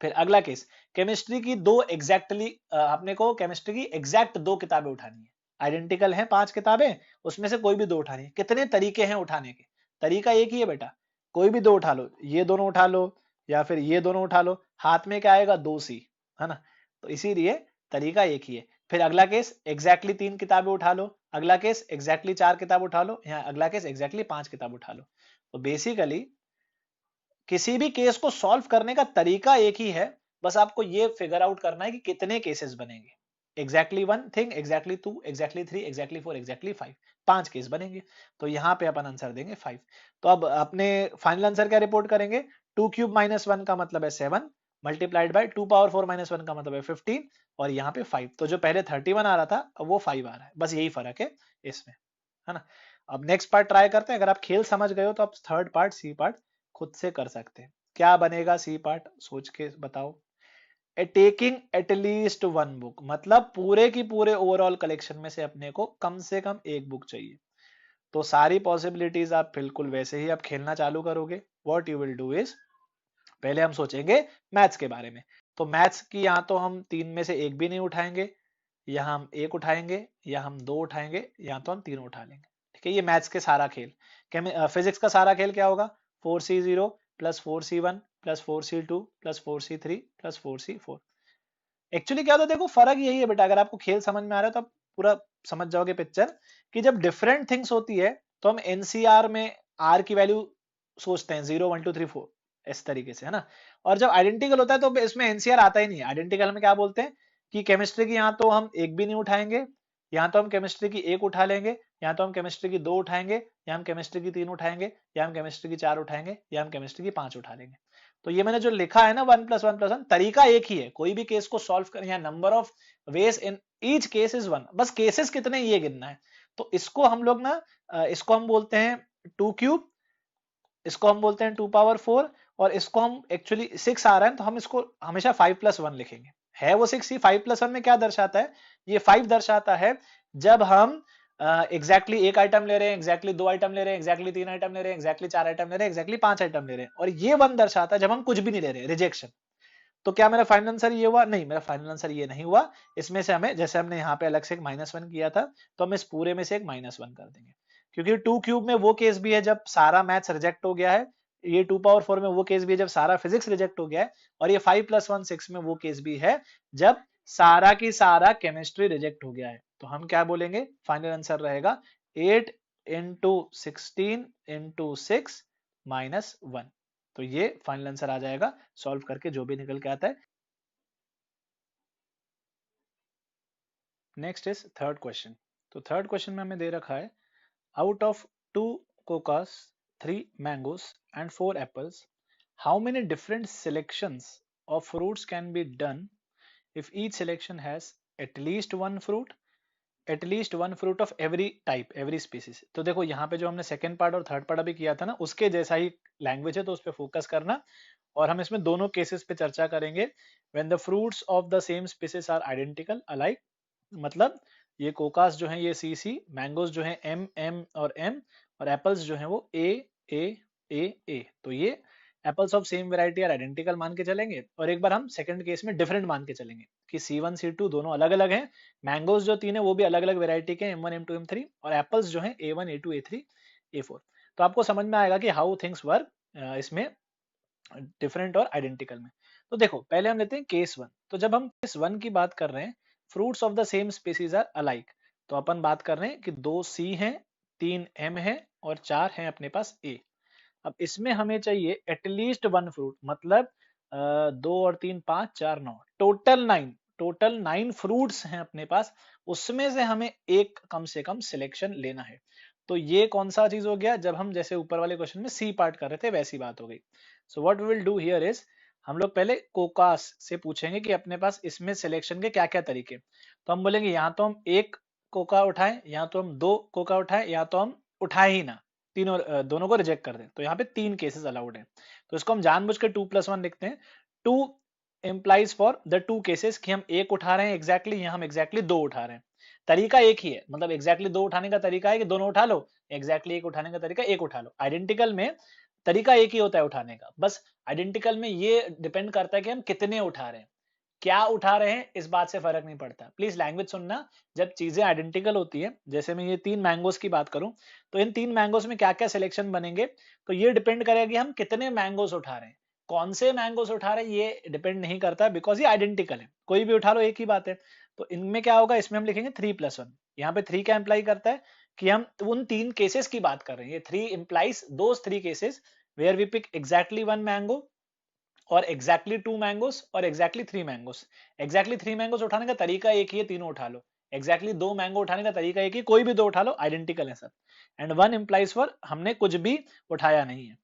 फिर अगला केस, केमिस्ट्री की 2 एग्जैक्टली, आपने को केमिस्ट्री की एग्जैक्ट 2 किताबें उठानी है, आइडेंटिकल हैं 5 किताबें, उसमें से कोई भी 2 उठानी है, कितने तरीके हैं उठाने के, तरीका एक ही है बेटा, कोई भी दो उठा लो, ये दोनों उठा लो या फिर ये दोनों उठा लो, हाथ में क्या आएगा, 2C, है ना। तो इसीलिए तरीका एक ही है। फिर अगला केस एग्जैक्टली 3 किताबें उठा लो, अगला केस एग्जैक्टली 4 किताब उठा लो, यहाँ अगला केस एग्जैक्टली 5 किताब उठा लो। तो बेसिकली किसी भी केस को सॉल्व करने का तरीका एक ही है, बस आपको ये फिगर आउट करना है कि कितने केसेस बनेंगे। Exactly 1 thing, exactly 2, exactly 3, exactly 4, exactly 5, 5 case बनेंगे। तो यहाँ पे अपन आंसर देंगे 5। तो अब अपने फाइनल आंसर क्या रिपोर्ट करेंगे, 2 क्यूब माइनस 1 का मतलब है 7 मल्टीप्लाइड बाय 2 पावर 4 माइनस 1 का मतलब है 15 और यहाँ पे 5। तो जो पहले 31 आ रहा था अब वो 5 आ रहा है, बस यही फर्क है इसमें, है ना। अब नेक्स्ट पार्ट ट्राई करते हैं, अगर आप खेल समझ गए हो तो आप थर्ड पार्ट सी पार्ट खुद से कर सकते हैं। क्या बनेगा सी पार्ट, सोच के बताओ। टेकिंग एटलीस्ट वन बुक, मतलब पूरे की पूरे ओवरऑल कलेक्शन में से अपने को कम से कम एक बुक चाहिए। तो सारी पॉसिबिलिटीज आप बिल्कुल वैसे ही आप खेलना चालू करोगे। What you will do is, पहले हम सोचेंगे मैथ्स के बारे में। तो मैथ्स की यहाँ तो हम 3 में से एक भी नहीं उठाएंगे, या हम एक उठाएंगे, या हम 2 उठाएंगे, या तो हम 3 उठा लेंगे। ठीक है, ये मैथ्स के सारा खेल। फिजिक्स का सारा खेल क्या होगा, 4C0 plus 4C1 plus 4C2 plus 4C3 plus 4C4। Actually क्या होता है, देखो फर्क यही है बेटा, अगर आपको खेल समझ में आ रहा है तो आप पूरा समझ जाओगे पिक्चर, कि जब डिफरेंट थिंग्स होती है तो हम एनसीआर में आर की वैल्यू सोचते हैं 0 1 2 3 4 इस तरीके से, है ना। और जब आइडेंटिकल होता है तो इसमें एनसीआर आता ही नहीं है। आइडेंटिकल में क्या बोलते हैं कि केमिस्ट्री की यहाँ तो हम एक भी नहीं उठाएंगे, यहाँ तो हम केमिस्ट्री की एक उठा लेंगे, यहाँ तो हम केमिस्ट्री की 2 उठाएंगे, या हम केमिस्ट्री की 3 उठाएंगे, या हम केमिस्ट्री की 4 उठाएंगे, या हम केमिस्ट्री की 5 उठा लेंगे। तो ये मैंने जो लिखा है ना 1+1+1, तरीका एक ही है, कोई भी केस को सॉल्व कर, या number of ways in each case is 1, बस केसेस कितने ये गिनना है। तो इसको हम लोग ना इसको हम बोलते हैं 2 क्यूब, इसको हम बोलते हैं 2 पावर 4, और इसको हम एक्चुअली 6 आ रहा है तो हम इसको हमेशा 5+1 लिखेंगे। है वो 6 ही, 5+1 में क्या दर्शाता है, ये 5 दर्शाता है जब हम एग्जैक्टली एक आइटम ले रहे हैं, एग्जैक्टली 2 आइटम ले रहे हैं, एग्जैक्टली 3 आइटम ले रहे हैं, एग्जैक्टली 4 आइटम ले रहे हैं, एग्जैक्टली 5 आइटम ले रहे हैं। और ये 1 दर्शाता है जब हम कुछ भी नहीं ले रहे, रिजेक्शन। तो क्या मेरा फाइनल आंसर ये हुआ, नहीं मेरा फाइनल आंसर ये नहीं हुआ। इसमें से हमें, जैसे हमने यहाँ पे अलग से एक -1 किया था, तो हम इस पूरे में से एक -1 कर देंगे, क्योंकि 2 क्यूब में वो केस भी है जब सारा मैथ्स रिजेक्ट हो गया है, ये 2 पावर 4 में वो केस भी है जब सारा फिजिक्स रिजेक्ट हो गया है, और ये 5+1 6 में वो केस भी है जब सारा की सारा केमिस्ट्री रिजेक्ट हो गया है। तो हम क्या बोलेंगे, फाइनल आंसर रहेगा 8 इंटू 16 इंटू 6 -1। तो ये फाइनल आंसर आ जाएगा सॉल्व करके जो भी निकल के आता है। Next is third question. तो थर्ड क्वेश्चन में हमें दे रखा है, out of 2 कोकास, 3 mangoes and 4 apples, how many different selections of fruits can be done if each selection has at least one fruit of every type, every species। तो देखो यहाँ पे जो हमने सेकंड पार्ट और थर्ड पार्ट अभी किया था ना, उसके जैसा ही लैंग्वेज है, तो उस पर फोकस करना। और हम इसमें दोनों केसेस पे चर्चा करेंगे। when the fruits of the same species are identical alike, मतलब ये कोकास जो है ये CC, मैंगोज जो है M और M, और एप्पल्स जो है वो A। तो ये apples of same variety are identical मान के चलेंगे। और एक बार हम सेकंड केस में डिफरेंट मान के चलेंगे कि C1 C2 दोनों अलग अलग हैं, मैंगोज जो 3 है वो भी अलग अलग वेराइटी के M1 M2 M3, और एप्पल्स जो है A1 A2 A3 A4। तो आपको समझ में आएगा कि हाउ थिंग्स वर्क इसमें डिफरेंट और आइडेंटिकल में। तो देखो पहले हम लेते हैं केस 1। तो जब हम केस 1 की बात कर रहे हैं, fruits of the same species are alike, तो अपन बात कर रहे हैं कि 2 C हैं, 3 M है और 4 हैं अपने पास A। अब इसमें हमें चाहिए एटलीस्ट 1 फ्रूट, मतलब 2 और 3 5 4 9, टोटल 9 फ्रूट्स हैं अपने पास, उसमें से हमें एक कम से कम सिलेक्शन लेना है। तो ये कौन सा चीज हो गया, जब हम जैसे ऊपर वाले क्वेश्चन में सी पार्ट कर रहे थे वैसी बात हो गई। So what we will do here is, हम लोग पहले कोकास से पूछेंगे कि अपने पास इसमें सिलेक्शन के क्या क्या तरीके। तो हम बोलेंगे यहाँ तो हम एक कोका उठाएं, यहाँ तो हम 2 कोका उठाएं, या तो हम उठाए ही ना, तीनों दोनों को रिजेक्ट कर दें। तो यहाँ पे 3 केसेस अलाउड है। तो इसको हम जानबूझ के 2+1 लिखते हैं। 2 implies फॉर द 2 केसेस कि हम एक उठा रहे हैं एग्जैक्टली, यहाँ हम एग्जैक्टली 2 उठा रहे हैं। तरीका एक ही है, मतलब एग्जैक्टली 2 उठाने का तरीका है कि दोनों उठा लो, एग्जैक्टली एक उठाने का तरीका एक उठा लो। आइडेंटिकल में तरीका एक ही होता है उठाने का, बस आइडेंटिकल में ये डिपेंड करता है कि हम कितने उठा रहे हैं। क्या उठा रहे हैं इस बात से फर्क नहीं पड़ता। प्लीज लैंग्वेज सुनना, जब चीजें आइडेंटिकल होती है, जैसे मैं ये 3 मैंगोस की बात करूं, तो इन 3 मैंगोस में क्या क्या सिलेक्शन बनेंगे, तो ये डिपेंड करेगा कि हम कितने मैंगोस उठा रहे हैं। कौन से मैंगोस उठा रहे हैं ये डिपेंड नहीं करता, बिकॉज ये आइडेंटिकल है, कोई भी उठा लो एक ही बात है। तो इनमें क्या होगा, इसमें हम लिखेंगे 3+1। यहाँ पे 3 क्या इंप्लाई करता है कि हम उन 3 केसेस की बात कर रहे हैं। ये 3 implies those 3 cases where we pick exactly 1 mango और एग्जैक्टली 2 मैंगोस और एग्जैक्टली 3 मैंगोस। एग्जैक्टली 3 मैंगोस उठाने का तरीका एक ही है, तीनों उठा लो। एग्जैक्टली 2 मैंगो उठाने का तरीका एक ही, कोई भी 2 उठा लो, आइडेंटिकल है सब। एंड 1 इंप्लाइज फॉर हमने कुछ भी उठाया नहीं है।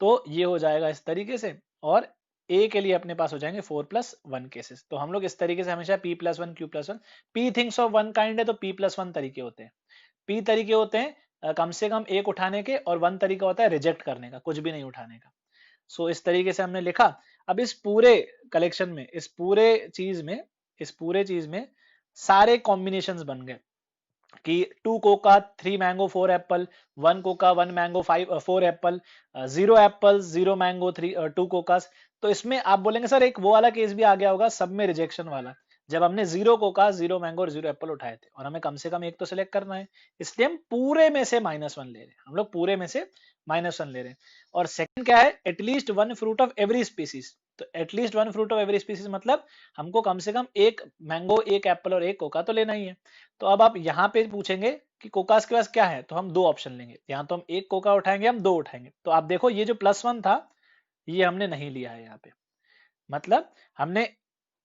तो ये हो जाएगा इस तरीके से। और ए के लिए अपने पास हो जाएंगे 4+1 केसेस। तो हम लोग इस तरीके से हमेशा p+1 q+1, p things of one kind है तो p+1 तरीके होते हैं। p तरीके होते हैं कम से कम एक उठाने के, और 1 तरीका होता है रिजेक्ट करने का, कुछ भी नहीं उठाने का। सो इस तरीके से हमने लिखा। अब इस पूरे कलेक्शन में, इस पूरे चीज में सारे कॉम्बिनेशंस बन गए कि 2 Coca 3 mango 4 Apple, 1 Coca 1 mango 4 Apple, 0 Apple 0 mango 2 कोकास। तो इसमें आप बोलेंगे सर एक वो वाला केस भी आ गया होगा सब में रिजेक्शन वाला, जब हमने 0 कोका 0 मैंगो और 0 एप्पल उठाए थे, और हमें कम से कम एक तो सिलेक्ट करना है, इसलिए हम पूरे में से -1 ले रहे हैं। हम लोग पूरे में से -1 ले रहे हैं। और सेकंड क्या है, at least 1 fruit of every species. तो at least 1 fruit of every species मतलब हमको कम से कम एक मैंगो, एक एप्पल और एक कोका तो लेना ही है। तो अब आप यहाँ पे पूछेंगे कि कोकास के पास क्या है, तो हम 2 ऑप्शन लेंगे। यहाँ तो हम एक कोका उठाएंगे, हम 2 उठाएंगे। तो आप देखो ये जो +1 था ये हमने नहीं लिया है यहाँ पे, मतलब हमने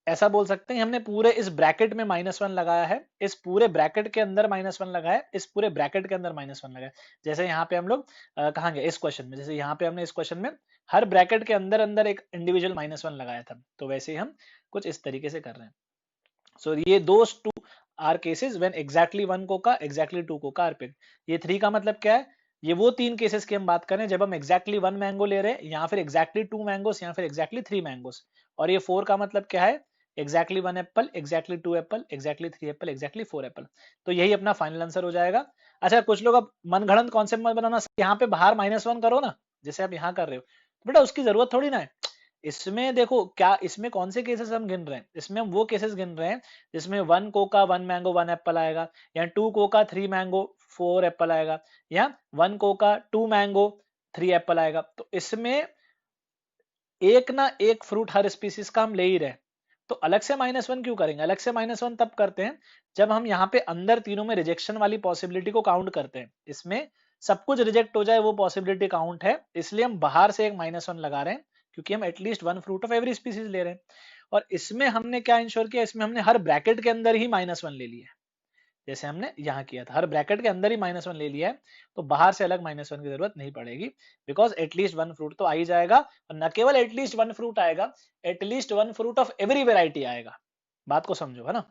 ऐसा बोल सकते हैं हमने पूरे इस ब्रैकेट में -1 लगाया है, इस पूरे ब्रैकेट के अंदर -1 लगाया है, इस पूरे ब्रैकेट के अंदर -1 लगाया है। जैसे यहाँ पे हम लोग कहाँ गए इस क्वेश्चन में, जैसे यहाँ पे हमने इस क्वेश्चन में हर ब्रैकेट के अंदर अंदर एक इंडिविजुअल -1 लगाया था, तो वैसे ही हम कुछ इस तरीके से कर रहे हैं। सो ये those two are cases when exactly 1 coca exactly 2 coca are picked. ये 3 का मतलब क्या है, ये वो 3 केसेस की हम बात करें जब हम एग्जैक्टली 1 मैंगो ले रहे हैं, या फिर एग्जैक्टली 2 मैंगोस, या फिर एग्जैक्टली 3 मैंगोस। और ये 4 का मतलब क्या है, exactly 1 Apple, exactly 2 Apple, exactly 3 Apple, exactly 4 Apple. तो यही अपना फाइनल आंसर हो जाएगा। अच्छा कुछ लोग अब मनगढ़ंत कॉन्सेप्ट मत बनाना, यहाँ पे बाहर -1 करो ना, जैसे आप यहाँ कर रहे हो, बेटा उसकी जरूरत थोड़ी ना है। इसमें देखो क्या, इसमें कौन से केसेस हम गिन रहे हैं, इसमें हम वो केसेस गिन रहे हैं जिसमें 1 कोका 1 मैंगो 1 एप्पल आएगा, या 2 कोका 3 मैंगो 4 एप्पल आएगा, या 1 कोका 2 मैंगो 3 एप्पल आएगा। तो इसमें एक ना एक फ्रूट हर स्पीसीज का हम ले ही रहे हैं। तो अलग से -1 क्यों करेंगे, अलग से -1 तब करते हैं जब हम यहाँ पे अंदर तीनों में रिजेक्शन वाली पॉसिबिलिटी को काउंट करते हैं। इसमें सब कुछ रिजेक्ट हो जाए वो पॉसिबिलिटी काउंट है, इसलिए हम बाहर से एक -1 लगा रहे हैं, क्योंकि हम at least 1 fruit of every species ले रहे हैं। और इसमें हमने क्या इंश्योर किया, इसमें हमने हर ब्रैकेट के अंदर ही -1 ले लिया है, जैसे हमने यहाँ किया था, हर ब्रैकेट के अंदर ही -1 ले लिया है। तो बाहर से अलग -1 की जरूरत नहीं पड़ेगी, बिकॉज एटलीस्ट 1 फ्रूट तो आ ही जाएगा। और न केवल एटलीस्ट 1 फ्रूट आएगा, at least 1 fruit of every variety आएगा। बात को समझो, है ना।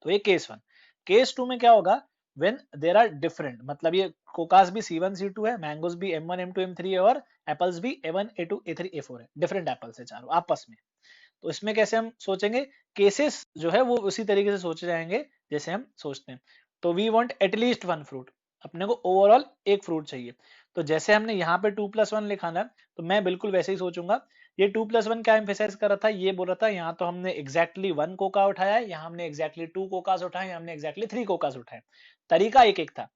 तो ये केस 1। केस 2 में क्या होगा, व्हेन देयर आर डिफरेंट, मतलब ये कोकास भी C1 C2 है, मैंगोस भी M1 M2 M3 है, और एप्पल्स भी A1 A2 A3 A4 है, डिफरेंट एप्पल्स है चारों आपस में। तो इसमें कैसे हम सोचेंगे, केसेस जो है वो उसी तरीके से सोचे जाएंगे जैसे हम सोचते हैं। तो वी वांट एटलीस्ट 1 फ्रूट, अपने को ओवरऑल एक फ्रूट चाहिए। तो जैसे हमने यहाँ पे 2+1 लिखा ना, तो मैं बिल्कुल वैसे ही सोचूंगा। ये 2+1 क्या एम्फेसाइज कर रहा था, ये बोल रहा था यहाँ तो हमने एग्जैक्टली 1 कोका उठाया है, यहाँ हमने एग्जैक्टली 2 कोकास उठाए, यहाँ हमने एग्जैक्टली 3 कोकास उठाए। तरीका एक एक था।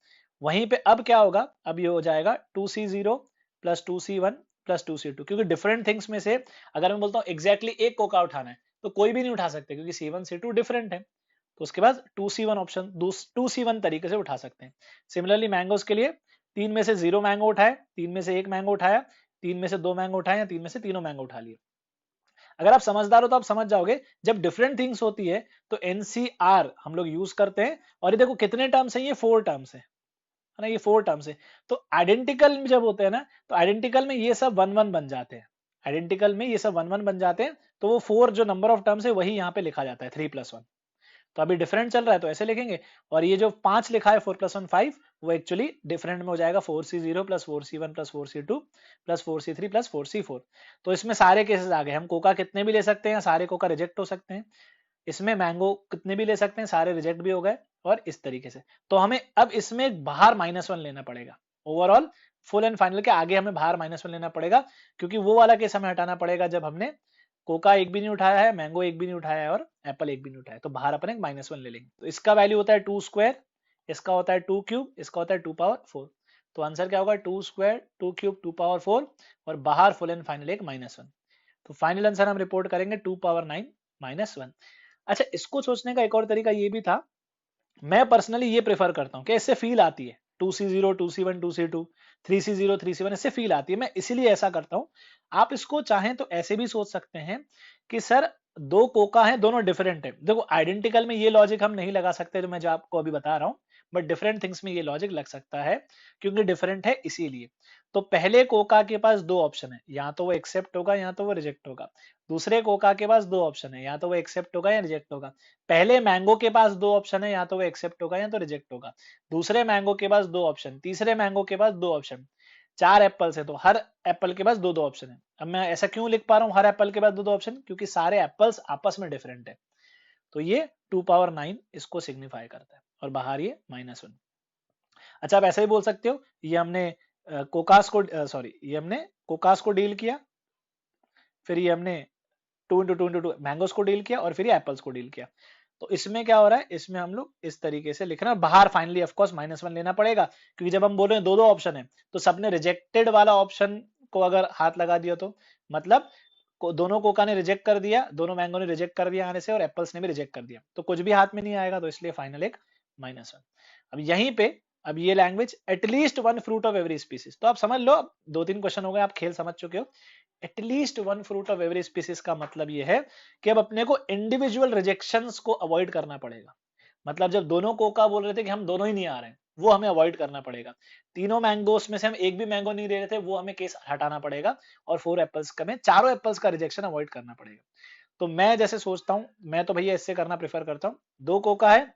वहीं पे अब क्या होगा, अब ये हो जाएगा 2C0 + 2C1 + 2C2, क्योंकि डिफरेंट थिंग्स में से अगर मैं बोलता हूँ एग्जैक्टली एक कोका उठाना है, तो कोई भी नहीं उठा सकते, क्योंकि C1 C2 डिफरेंट है। तो उसके बाद 2C1 ऑप्शन, 2C1 तरीके से उठा सकते हैं। सिमिलरली मैंगोस के लिए 3 में से 0 मैंगो उठाए, 3 में से 1 मैंगो उठाया, 3 में से 2 मैंगो उठाए, या 3 में से तीनों मैंगो उठा लिए। अगर आप समझदार हो तो आप समझ जाओगे, जब डिफरेंट थिंग्स होती है तो NCR हम लोग यूज करते हैं। और ये देखो कितने टर्म्स हैं, ये 4 टर्म्स है ना, ये 4 टर्म्स है। तो आइडेंटिकल में जब होते हैं ना, तो आइडेंटिकल में ये सब 1 1 बन जाते हैं, आइडेंटिकल में ये सब 1 1 बन जाते हैं। तो वो 4 जो नंबर ऑफ टर्म्स है वही यहाँ पे लिखा जाता है 3+1। तो अभी डिफरेंट चल रहा है तो ऐसे लिखेंगे। और ये जो 5 लिखा है 4+1 5, वो एक्चुअली डिफरेंट में हो जाएगा 4C0 + 4C1 + 4C2 + 4C3 + 4C4। तो इसमें सारे केसेस आ गए, हम कोका कितने भी ले सकते हैं, सारे कोका रिजेक्ट हो सकते हैं। इसमें मैंगो कितने भी ले सकते हैं, सारे रिजेक्ट भी हो गए। और इस तरीके से तो हमें अब इसमें बाहर -1 लेना पड़ेगा, ओवरऑल फुल एंड फाइनल के आगे हमें बाहर -1 लेना पड़ेगा, क्योंकि वो वाला केस हमें हटाना पड़ेगा जब हमने कोका एक भी नहीं उठाया है, मैंगो एक भी नहीं उठाया है और एप्पल एक भी नहीं उठाया है, तो बाहर अपन एक -1 ले लेंगे। तो इसका वैल्यू होता है 2 स्क्वायर, इसका होता है 2 क्यूब, इसका होता है 2 पावर 4। तो आंसर क्या होगा, 2 स्क्वायर 2 क्यूब 2 पावर 4 और बाहर फुल एंड फाइनल एक -1। तो फाइनल आंसर हम रिपोर्ट करेंगे 2 पावर 9 -1। अच्छा, इसको सोचने का एक और तरीका ये भी था, मैं पर्सनली ये प्रेफर करता हूँ कि इससे फील आती है 2C0 2C1 2C2 3C0 3C1, इससे फील आती है, मैं इसीलिए ऐसा करता हूँ। आप इसको चाहें तो ऐसे भी सोच सकते हैं कि सर दो कोका हैं, दोनों डिफरेंट है। देखो आइडेंटिकल में ये लॉजिक हम नहीं लगा सकते जो मैं जो आपको अभी बता रहा हूँ, बट डिफरेंट थिंग्स में ये लॉजिक लग सकता है क्योंकि डिफरेंट है इसीलिए। तो पहले कोका के पास दो ऑप्शन है, या तो वो एक्सेप्ट होगा या तो वो रिजेक्ट होगा। दूसरे कोका के पास दो ऑप्शन है, या तो वो एक्सेप्ट होगा या रिजेक्ट होगा। पहले मैंगो के पास दो ऑप्शन है, या तो वो एक्सेप्ट होगा या तो रिजेक्ट होगा। दूसरे मैंगो के पास दो ऑप्शन, तीसरे मैंगो के पास दो ऑप्शन। चार एप्पल्स है तो हर एप्पल के पास दो दो ऑप्शन है। अब मैं ऐसा क्यों लिख पा रहा हूँ हर एप्पल के पास दो दो ऑप्शन, क्योंकि सारे एप्पल्स आपस में डिफरेंट है। तो ये 2 पावर 9 इसको सिग्निफाई करता है और बाहर ये -1। अच्छा, आप ऐसा ही बोल सकते हो, ये हमने कोकास को सॉरी ये हमने कोकास को डील किया, फिर ये हमने 2 × 2 × 2 मैंगोस को डील किया और फिर ये एप्पल्स को डील किया। तो इसमें क्या हो रहा है, इसमें हम लोग इस तरीके से लिख रहे हैं, बाहर फाइनली ऑफ कोर्स -1 लेना पड़ेगा, क्योंकि जब हम बोल रहे हैं दो दो ऑप्शन है तो सबने रिजेक्टेड वाला ऑप्शन को अगर हाथ लगा दिया तो मतलब दोनों कोका ने रिजेक्ट कर दिया, दोनों मैंगो ने रिजेक्ट कर दिया आने से और एप्पल्स ने भी रिजेक्ट कर दिया, तो कुछ भी हाथ में नहीं आएगा, तो इसलिए फाइनल एक -1। अब यहीं पे अब ये language at least one fruit of every species, तो आप समझ लो, अब 2-3 क्वेश्चन हो गए, आप खेल समझ चुके हो। At least one fruit of every species का मतलब ये है कि अब अपने को इंडिविजुअल रिजेक्शंस को अवॉइड करना पड़ेगा। मतलब जब दोनों कोका बोल रहे थे कि हम दोनों ही नहीं आ रहे हैं, वो हमें अवॉइड करना पड़ेगा। तीनों मैंगोस में से हम एक भी मैंगो नहीं ले रहे थे, वो हमें केस हटाना पड़ेगा। और 4 एप्पल्स का में चारों एप्पल्स का रिजेक्शन अवॉइड करना पड़ेगा। तो मैं जैसे सोचता हूं, मैं तो भैया इससे करना प्रेफर करता हूं, दो कोका है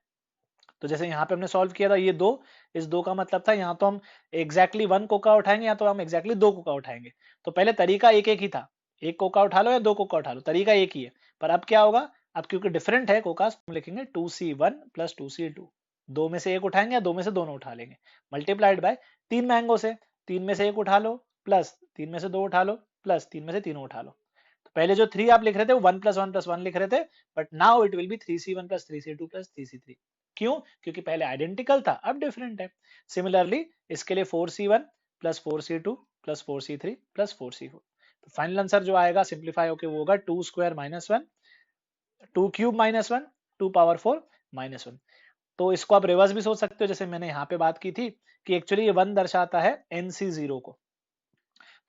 तो जैसे यहाँ पे हमने सॉल्व किया था ये दो, इस दो का मतलब था यहाँ तो हम एग्जैक्टली वन कोका उठाएंगे या तो हम एग्जैक्टली दो कोका उठाएंगे। तो पहले तरीका एक एक ही था, एक कोका उठा लो या दो कोका उठा लो, तरीका एक ही है। पर अब क्या होगा, अब क्योंकि डिफरेंट है कोका, हम लिखेंगे 2C1 + 2C2। दो में से एक उठाएंगे या दो में से दोनों उठा लेंगे, मल्टीप्लाइड बाय तीन मैंगो से, तीन में से एक उठा लो प्लस तीन में से दो उठा लो प्लस तीन में से तीनों उठा लो। तो पहले जो 3 आप लिख रहे थे वो 1 + 1 + 1 लिख रहे थे, but now it will be 3C1 + 3C2 + 3C3। क्यों, क्योंकि पहले आइडेंटिकल था अब डिफरेंट है। सिमिलरली इसके लिए 4C1 + 4C2 + 4C3 + 4C4। तो फाइनल आंसर जो आएगा सिंप्लीफाई होके वो होगा 2 स्क्वायर -1 2 क्यूब -1 2 पावर 4 -1। तो इसको आप रिवर्स भी सोच सकते हो, जैसे मैंने यहाँ पे बात की थी कि एक्चुअली ये 1 दर्शाता है NC0 को।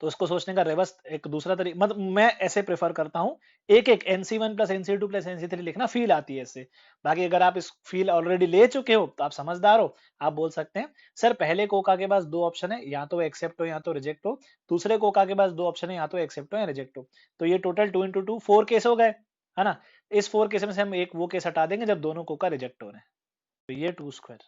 तो उसको सोचने का रिवर्स एक दूसरा तरीका, मतलब मैं ऐसे प्रेफर करता हूँ, एक एक NC1 + NC2 + NC3 लिखना, फील आती है इससे। बाकी अगर आप इस फील ऑलरेडी ले चुके हो तो आप समझदार हो, आप बोल सकते हैं सर पहले कोका के पास दो ऑप्शन है, या तो एक्सेप्ट हो या तो रिजेक्ट हो। दूसरे कोका के पास दो ऑप्शन है, या तो एक्सेप्ट हो या रिजेक्ट हो। तो ये टोटल 2 × 2 4 केस हो गए, है ना। इस 4 केस में से हम एक वो केस हटा देंगे जब दोनों कोका रिजेक्ट हो रहे हैं, तो ये 2 स्क्वायर।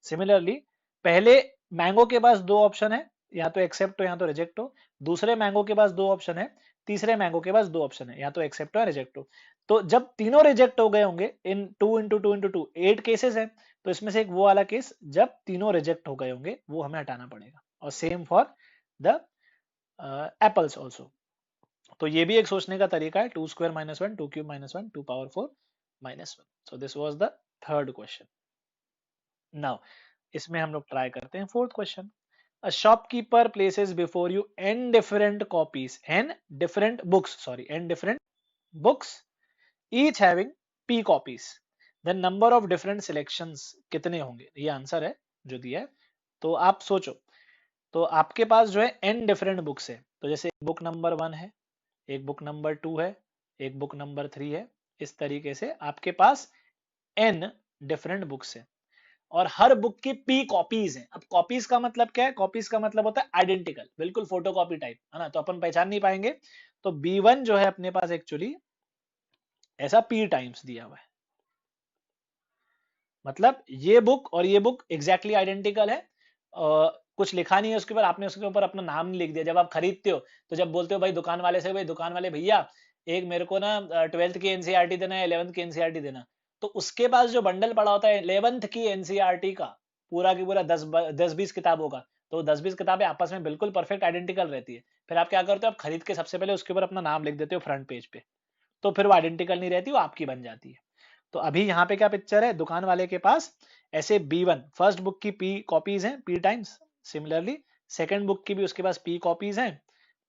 सिमिलरली पहले मैंगो के पास दो ऑप्शन है, या तो एक्सेप्ट हो या तो रिजेक्ट हो। दूसरे मैंगो के पास दो ऑप्शन है, तीसरे मैंगो के पास दो ऑप्शन है, या तो एक्सेप्ट हो या रिजेक्ट हो। तो जब तीनों रिजेक्ट हो गए होंगे, इन 2 × 2 × 2 8 केसेस है, तो इसमें से एक वो वाला केस जब तीनों रिजेक्ट हो गए होंगे वो हमें हटाना पड़ेगा। और same for the apples also. तो ये भी एक सोचने का तरीका है, 2 square -1 2 cube -1 2 power 4 -1। So this was the third question. Now इसमें हम लोग ट्राई करते हैं fourth question. A shopkeeper places before you n different copies, n different books, sorry, n different books, each having p copies. The number of different selections कितने होंगे, ये आंसर है जो दिया है। तो आप सोचो, तो आपके पास जो है n डिफरेंट बुक्स है, तो जैसे बुक नंबर 1 है, एक बुक नंबर 2 है, एक बुक नंबर 3 है, इस तरीके से आपके पास n डिफरेंट बुक्स है और हर बुक की पी कॉपीज हैं। अब कॉपीज का मतलब क्या है, कॉपीज का मतलब होता है आइडेंटिकल, बिल्कुल फोटोकॉपी टाइप, है ना, तो अपन पहचान नहीं पाएंगे। तो B1 जो है अपने पास एक्चुअली ऐसा p टाइम्स दिया हुआ है, मतलब ये बुक और ये बुक एग्जैक्टली आइडेंटिकल है। कुछ लिखा नहीं है उसके ऊपर, आपने उसके ऊपर अपना नाम नहीं लिख दिया। जब आप खरीदते हो तो जब बोलते हो भाई दुकान वाले से, भाई दुकान वाले भैया एक मेरे को ना 12th की एनसीईआरटी देना है, 11th की एनसीईआरटी देना, तो उसके पास जो बंडल पड़ा होता है 11th की एनसीईआरटी का, पूरा की पूरा 10-20 किताबों का, तो 10-20 किताबें आपस में बिल्कुल परफेक्ट आइडेंटिकल रहती है, फिर आप क्या करते हो, आप खरीद के सबसे पहले उसके ऊपर अपना नाम लिख देते हो फ्रंट पेज पे, तो फिर वो आइडेंटिकल नहीं रहती, वो आपकी बन जाती है। तो अभी यहाँ पे क्या पिक्चर है, दुकान वाले के पास ऐसे B1 फर्स्ट बुक की P कॉपीज हैं P times, similarly second book की भी उसके पास P कॉपीज हैं,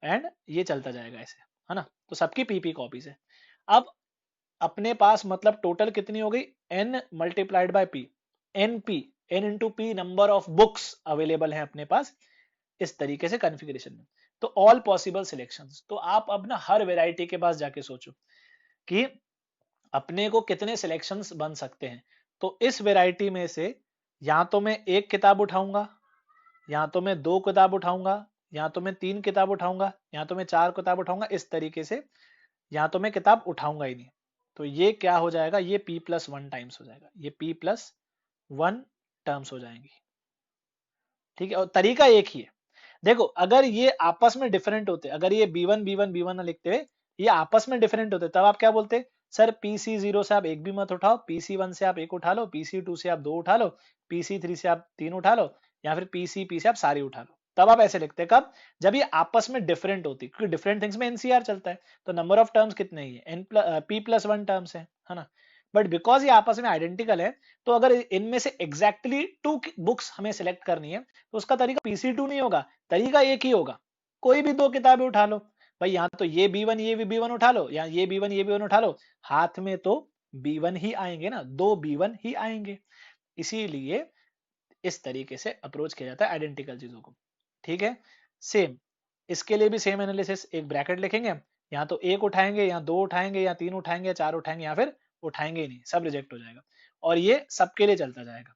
एंड ये चलता जाएगा ऐसे, है ना, तो सबकी P कॉपीज है। अब अपने पास मतलब टोटल कितनी हो गई, n multiplied by P, n into P number of books available है अपने पास इस तरीके से कॉन्फ़िगरेशन में। तो ऑल पॉसिबल सिलेक्शंस, तो आप अब ना हर वैरायटी के पास जाके सोचो कि अपने को कितने सिलेक्शंस बन सकते हैं। तो इस वैरायटी में से या तो मैं एक किताब उठाऊंगा, या तो मैं दो किताब उठाऊंगा, या तो मैं तीन किताब उठाऊंगा, या तो मैं चार किताब उठाऊंगा, इस तरीके से, या तो मैं किताब उठाऊंगा ही नहीं। तो ये क्या हो जाएगा, ये P+1 टाइम्स हो जाएगा, ये P+1 टर्म्स हो जाएंगी। ठीक है, और तरीका एक ही है। देखो अगर ये आपस में डिफरेंट होते, अगर ये B1 लिखते हुए ये आपस में डिफरेंट होते, तब आप क्या बोलते, सर PC0 से आप एक भी मत उठाओ, PC1 से आप एक उठा लो, PC2 से आप दो उठा लो, PC3 से आप तीन उठा लो, या फिर PC से आप सारी उठा लो। तब आप ऐसे लिखते, कब, जब ये आपस में डिफरेंट होती, क्योंकि डिफरेंट थिंग्स में NCR चलता है, तो नंबर ऑफ टर्म्स कितने ही है, P+1 टर्म्स है ना। बट बिकॉज ये आपस में आइडेंटिकल है, तो अगर इनमें से एग्जैक्टली टू बुक्स हमें सिलेक्ट करनी है, तो उसका तरीका PC2 नहीं होगा, तरीका एक ही होगा, कोई भी दो किताबें उठा लो भाई, यहाँ तो ये B1 ये भी B1 उठा लो, या ये B1 ये B1 उठा लो, हाथ में तो B1 ही आएंगे ना, दो B1 ही आएंगे। इसीलिए इस तरीके से अप्रोच किया जाता है आइडेंटिकल चीजों को। ठीक है, सेम इसके लिए भी सेम एनालिसिस, एक ब्रैकेट लिखेंगे, या तो एक उठाएंगे, या दो उठाएंगे, या तीन उठाएंगे, या चार उठाएंगे, या फिर उठाएंगे ही नहीं, सब रिजेक्ट हो जाएगा, और ये सबके लिए चलता जाएगा।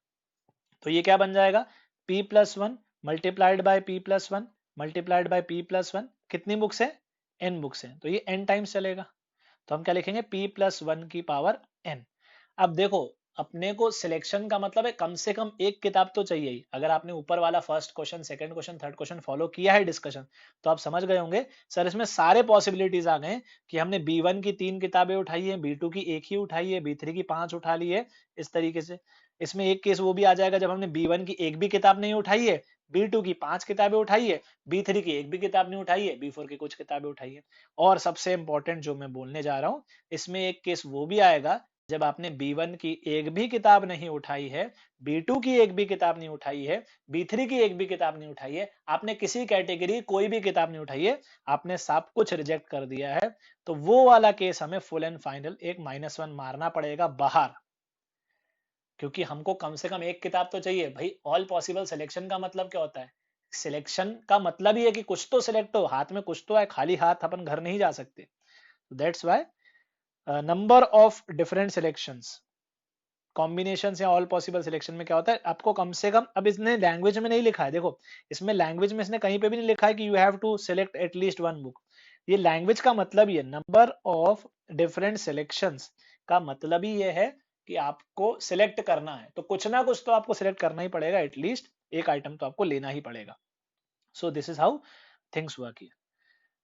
तो ये क्या बन जाएगा, P+1 multiplied by P+1 multiplied by P+1, कितनी बुक्स है, n बुक्स है, तो ये n टाइम्स चलेगा। तो हम क्या लिखेंगे, P+1 की पावर n। अब देखो अपने को सिलेक्शन का मतलब है कम से कम एक किताब तो चाहिए ही। अगर आपने ऊपर वाला first question, second question, third question follow किया है डिस्कशन, तो आप समझ गए होंगे सर इसमें सारे पॉसिबिलिटीज आ गए कि हमने B1 की तीन किताबें उठाई है, B2 की एक ही उठाई है, B3 की पांच उठा ली है, इस तरीके से। इसमें एक केस वो भी आ जाएगा जब हमने B1 की एक भी किताब नहीं उठाई है, B2 की पांच किताबें उठाई है, B3 की एक भी किताब नहीं उठाई है, B4 की कुछ किताबें उठाई है। और सबसे इंपॉर्टेंट जो मैं बोलने जा रहा हूं, इसमें एक केस वो भी आएगा जब आपने B1 की एक भी किताब नहीं उठाई है, B2 की एक भी किताब नहीं उठाई है, B3 की एक भी किताब नहीं उठाई है, आपने किसी कैटेगरी कोई भी किताब नहीं उठाई है, आपने सब कुछ रिजेक्ट कर दिया है, तो वो वाला केस हमें फुल एंड फाइनल एक -1 मारना पड़ेगा बाहर, क्योंकि हमको कम से कम एक किताब तो चाहिए भाई। ऑल पॉसिबल सिलेक्शन का मतलब क्या होता है, सिलेक्शन का मतलब ही है कि कुछ तो सिलेक्ट हो, हाथ में कुछ तो है, खाली हाथ अपन घर नहीं जा सकते। That's why number of different selections, combination या ऑल पॉसिबल सिलेक्शन में क्या होता है, आपको कम से कम, अब इसने लैंग्वेज में नहीं लिखा है, देखो इसमें लैंग्वेज में इसने कहीं पे भी नहीं लिखा है कि you have to select at least one book. ये लैंग्वेज का मतलब ही है, नंबर ऑफ डिफरेंट सिलेक्शंस का मतलब ही ये है कि आपको सिलेक्ट करना है, तो कुछ ना कुछ तो आपको सिलेक्ट करना ही पड़ेगा, एटलीस्ट एक आइटम तो आपको लेना ही पड़ेगा। सो this is how things work here.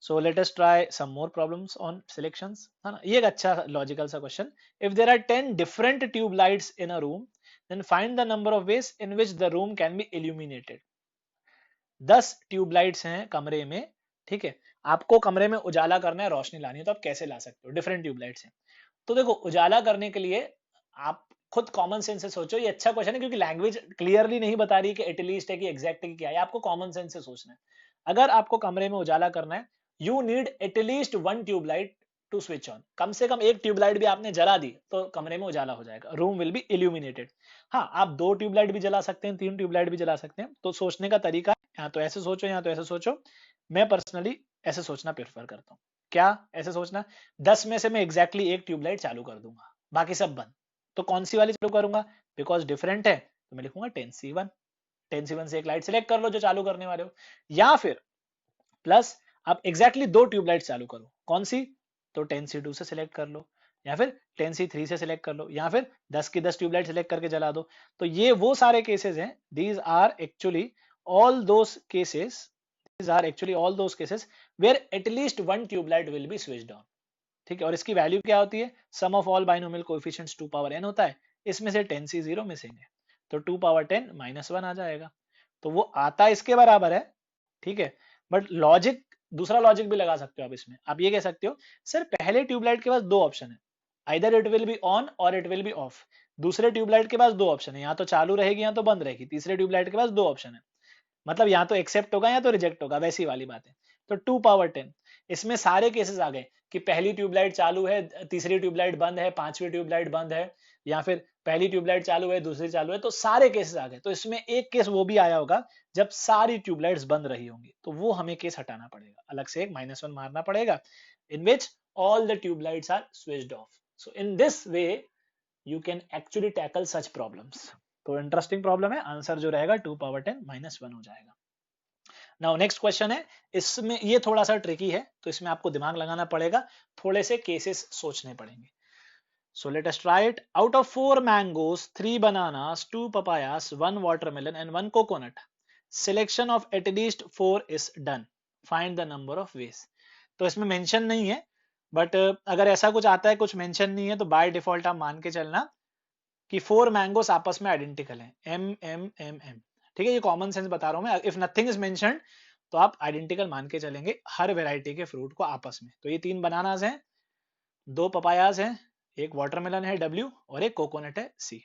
So let us try some more problems on selections, है ना। ये एक अच्छा लॉजिकल सा question, if there are 10 different tube lights in a room, then find the number of ways in which the room can be illuminated। 10 tube lights हैं कमरे में, ठीक है, आपको कमरे में उजाला करना है, रोशनी लानी है, तो आप कैसे ला सकते हो, डिफरेंट ट्यूब लाइट्स हैं। तो देखो उजाला करने के लिए आप खुद कॉमन सेंस से सोचो, ये अच्छा क्वेश्चन है क्योंकि लैंग्वेज क्लियरली नहीं बता रही कि एटलीस्ट है कि एग्जैक्ट है कि क्या है, आपको कॉमन सेंस से सोचना है। अगर आपको कमरे में उजाला करना है, you need at least one tube light to switch on, कम से कम एक ट्यूब लाइट भी आपने जला दी तो कमरे में उजाला हो जाएगा, रूम विल बी इल्यूमिनेटेड। हाँ, आप दो ट्यूब लाइट भी जला सकते हैं, तीन ट्यूब लाइट भी जला सकते हैं, तो सोचने का तरीका या तो ऐसे सोचो या तो ऐसे सोचो। मैं पर्सनली ऐसे सोचना प्रेफर करता हूँ। क्या ऐसे सोचना, 10 में से मैं एग्जैक्टली एक ट्यूब लाइट चालू कर दूंगा, बाकी सब बंद। तो कौन सी वाली चालू करूंगा, बिकॉज डिफरेंट है, तो मैं लिखूंगा 10C1। 10C1 से एक लाइट सिलेक्ट कर लो जो चालू करने वाले हो, या फिर प्लस आप एग्जैक्टली दो ट्यूबलाइट चालू करो, कौन सी, तो 10C2 से सिलेक्ट कर लो, या फिर 10C3 से सिलेक्ट कर लो, या फिर 10 की 10 ट्यूबलाइट सिलेक्ट करके जला दो। तो ये वो सारे केसेस हैं, these are actually all those cases, these are actually all those cases where at least one tube light will be switched on। ठीक है, और इसकी वैल्यू क्या होती है, sum of all binomial coefficients 2 power n होता है, इसमें से 10C0 मिसिंग है, तो 2 पावर 10 -1 आ जाएगा। तो वो आता इसके बराबर है, ठीक है, बट लॉजिक, दूसरा लॉजिक भी लगा सकते हो आप इसमें। आप ये कह सकते हो सर पहले ट्यूबलाइट के पास दो ऑप्शन है, either it will be on और इट विल बी ऑफ। दूसरे ट्यूबलाइट के पास दो ऑप्शन है, या तो चालू रहेगी या तो बंद रहेगी। तीसरे ट्यूबलाइट के पास दो ऑप्शन है, मतलब या तो एक्सेप्ट होगा या तो रिजेक्ट होगा, वैसी वाली बात है। तो 2 पावर 10 इसमें सारे केसेस आ गए कि पहली ट्यूबलाइट चालू है, तीसरी ट्यूबलाइट बंद है, पांचवी ट्यूबलाइट बंद है, या फिर पहली ट्यूबलाइट चालू है दूसरी चालू है, तो सारे केसेस आ गए। तो इसमें एक केस वो भी आया होगा जब सारी ट्यूबलाइट्स बंद रही होंगी, तो वो हमें केस हटाना पड़ेगा, अलग से एक -1 मारना पड़ेगा, in which all the tubelights are switched off. So in this way you can actually tackle such problems. तो इंटरेस्टिंग प्रॉब्लम है, आंसर जो रहेगा 2 पावर 10 -1 हो जाएगा। नाउ नेक्स्ट क्वेश्चन है, इसमें ये थोड़ा सा ट्रिकी है, तो इसमें आपको दिमाग लगाना पड़ेगा, थोड़े से केसेस सोचने पड़ेंगे। So let us try it. Out of 4 mangoes, 3 bananas, 2 papayas, 1 watermelon and 1 coconut. Selection of at least 4 is done. Find the number of ways. तो इसमें मेंशन नहीं है, बट अगर ऐसा कुछ आता है कुछ मेंशन नहीं है, तो बाय डिफॉल्ट आप मान के चलना कि 4 मैंगोस आपस में आइडेंटिकल हैं, एम एम एम एम, ठीक है, ये कॉमन सेंस बता रहा हूं मैं। इफ नथिंग इज मेंशन्ड तो आप आइडेंटिकल मान के चलेंगे हर वेराइटी के फ्रूट को आपस में। तो ये 3 बनानास हैं, 2 पपायाज हैं, एक वाटरमेलन है W और एक कोकोनट है C।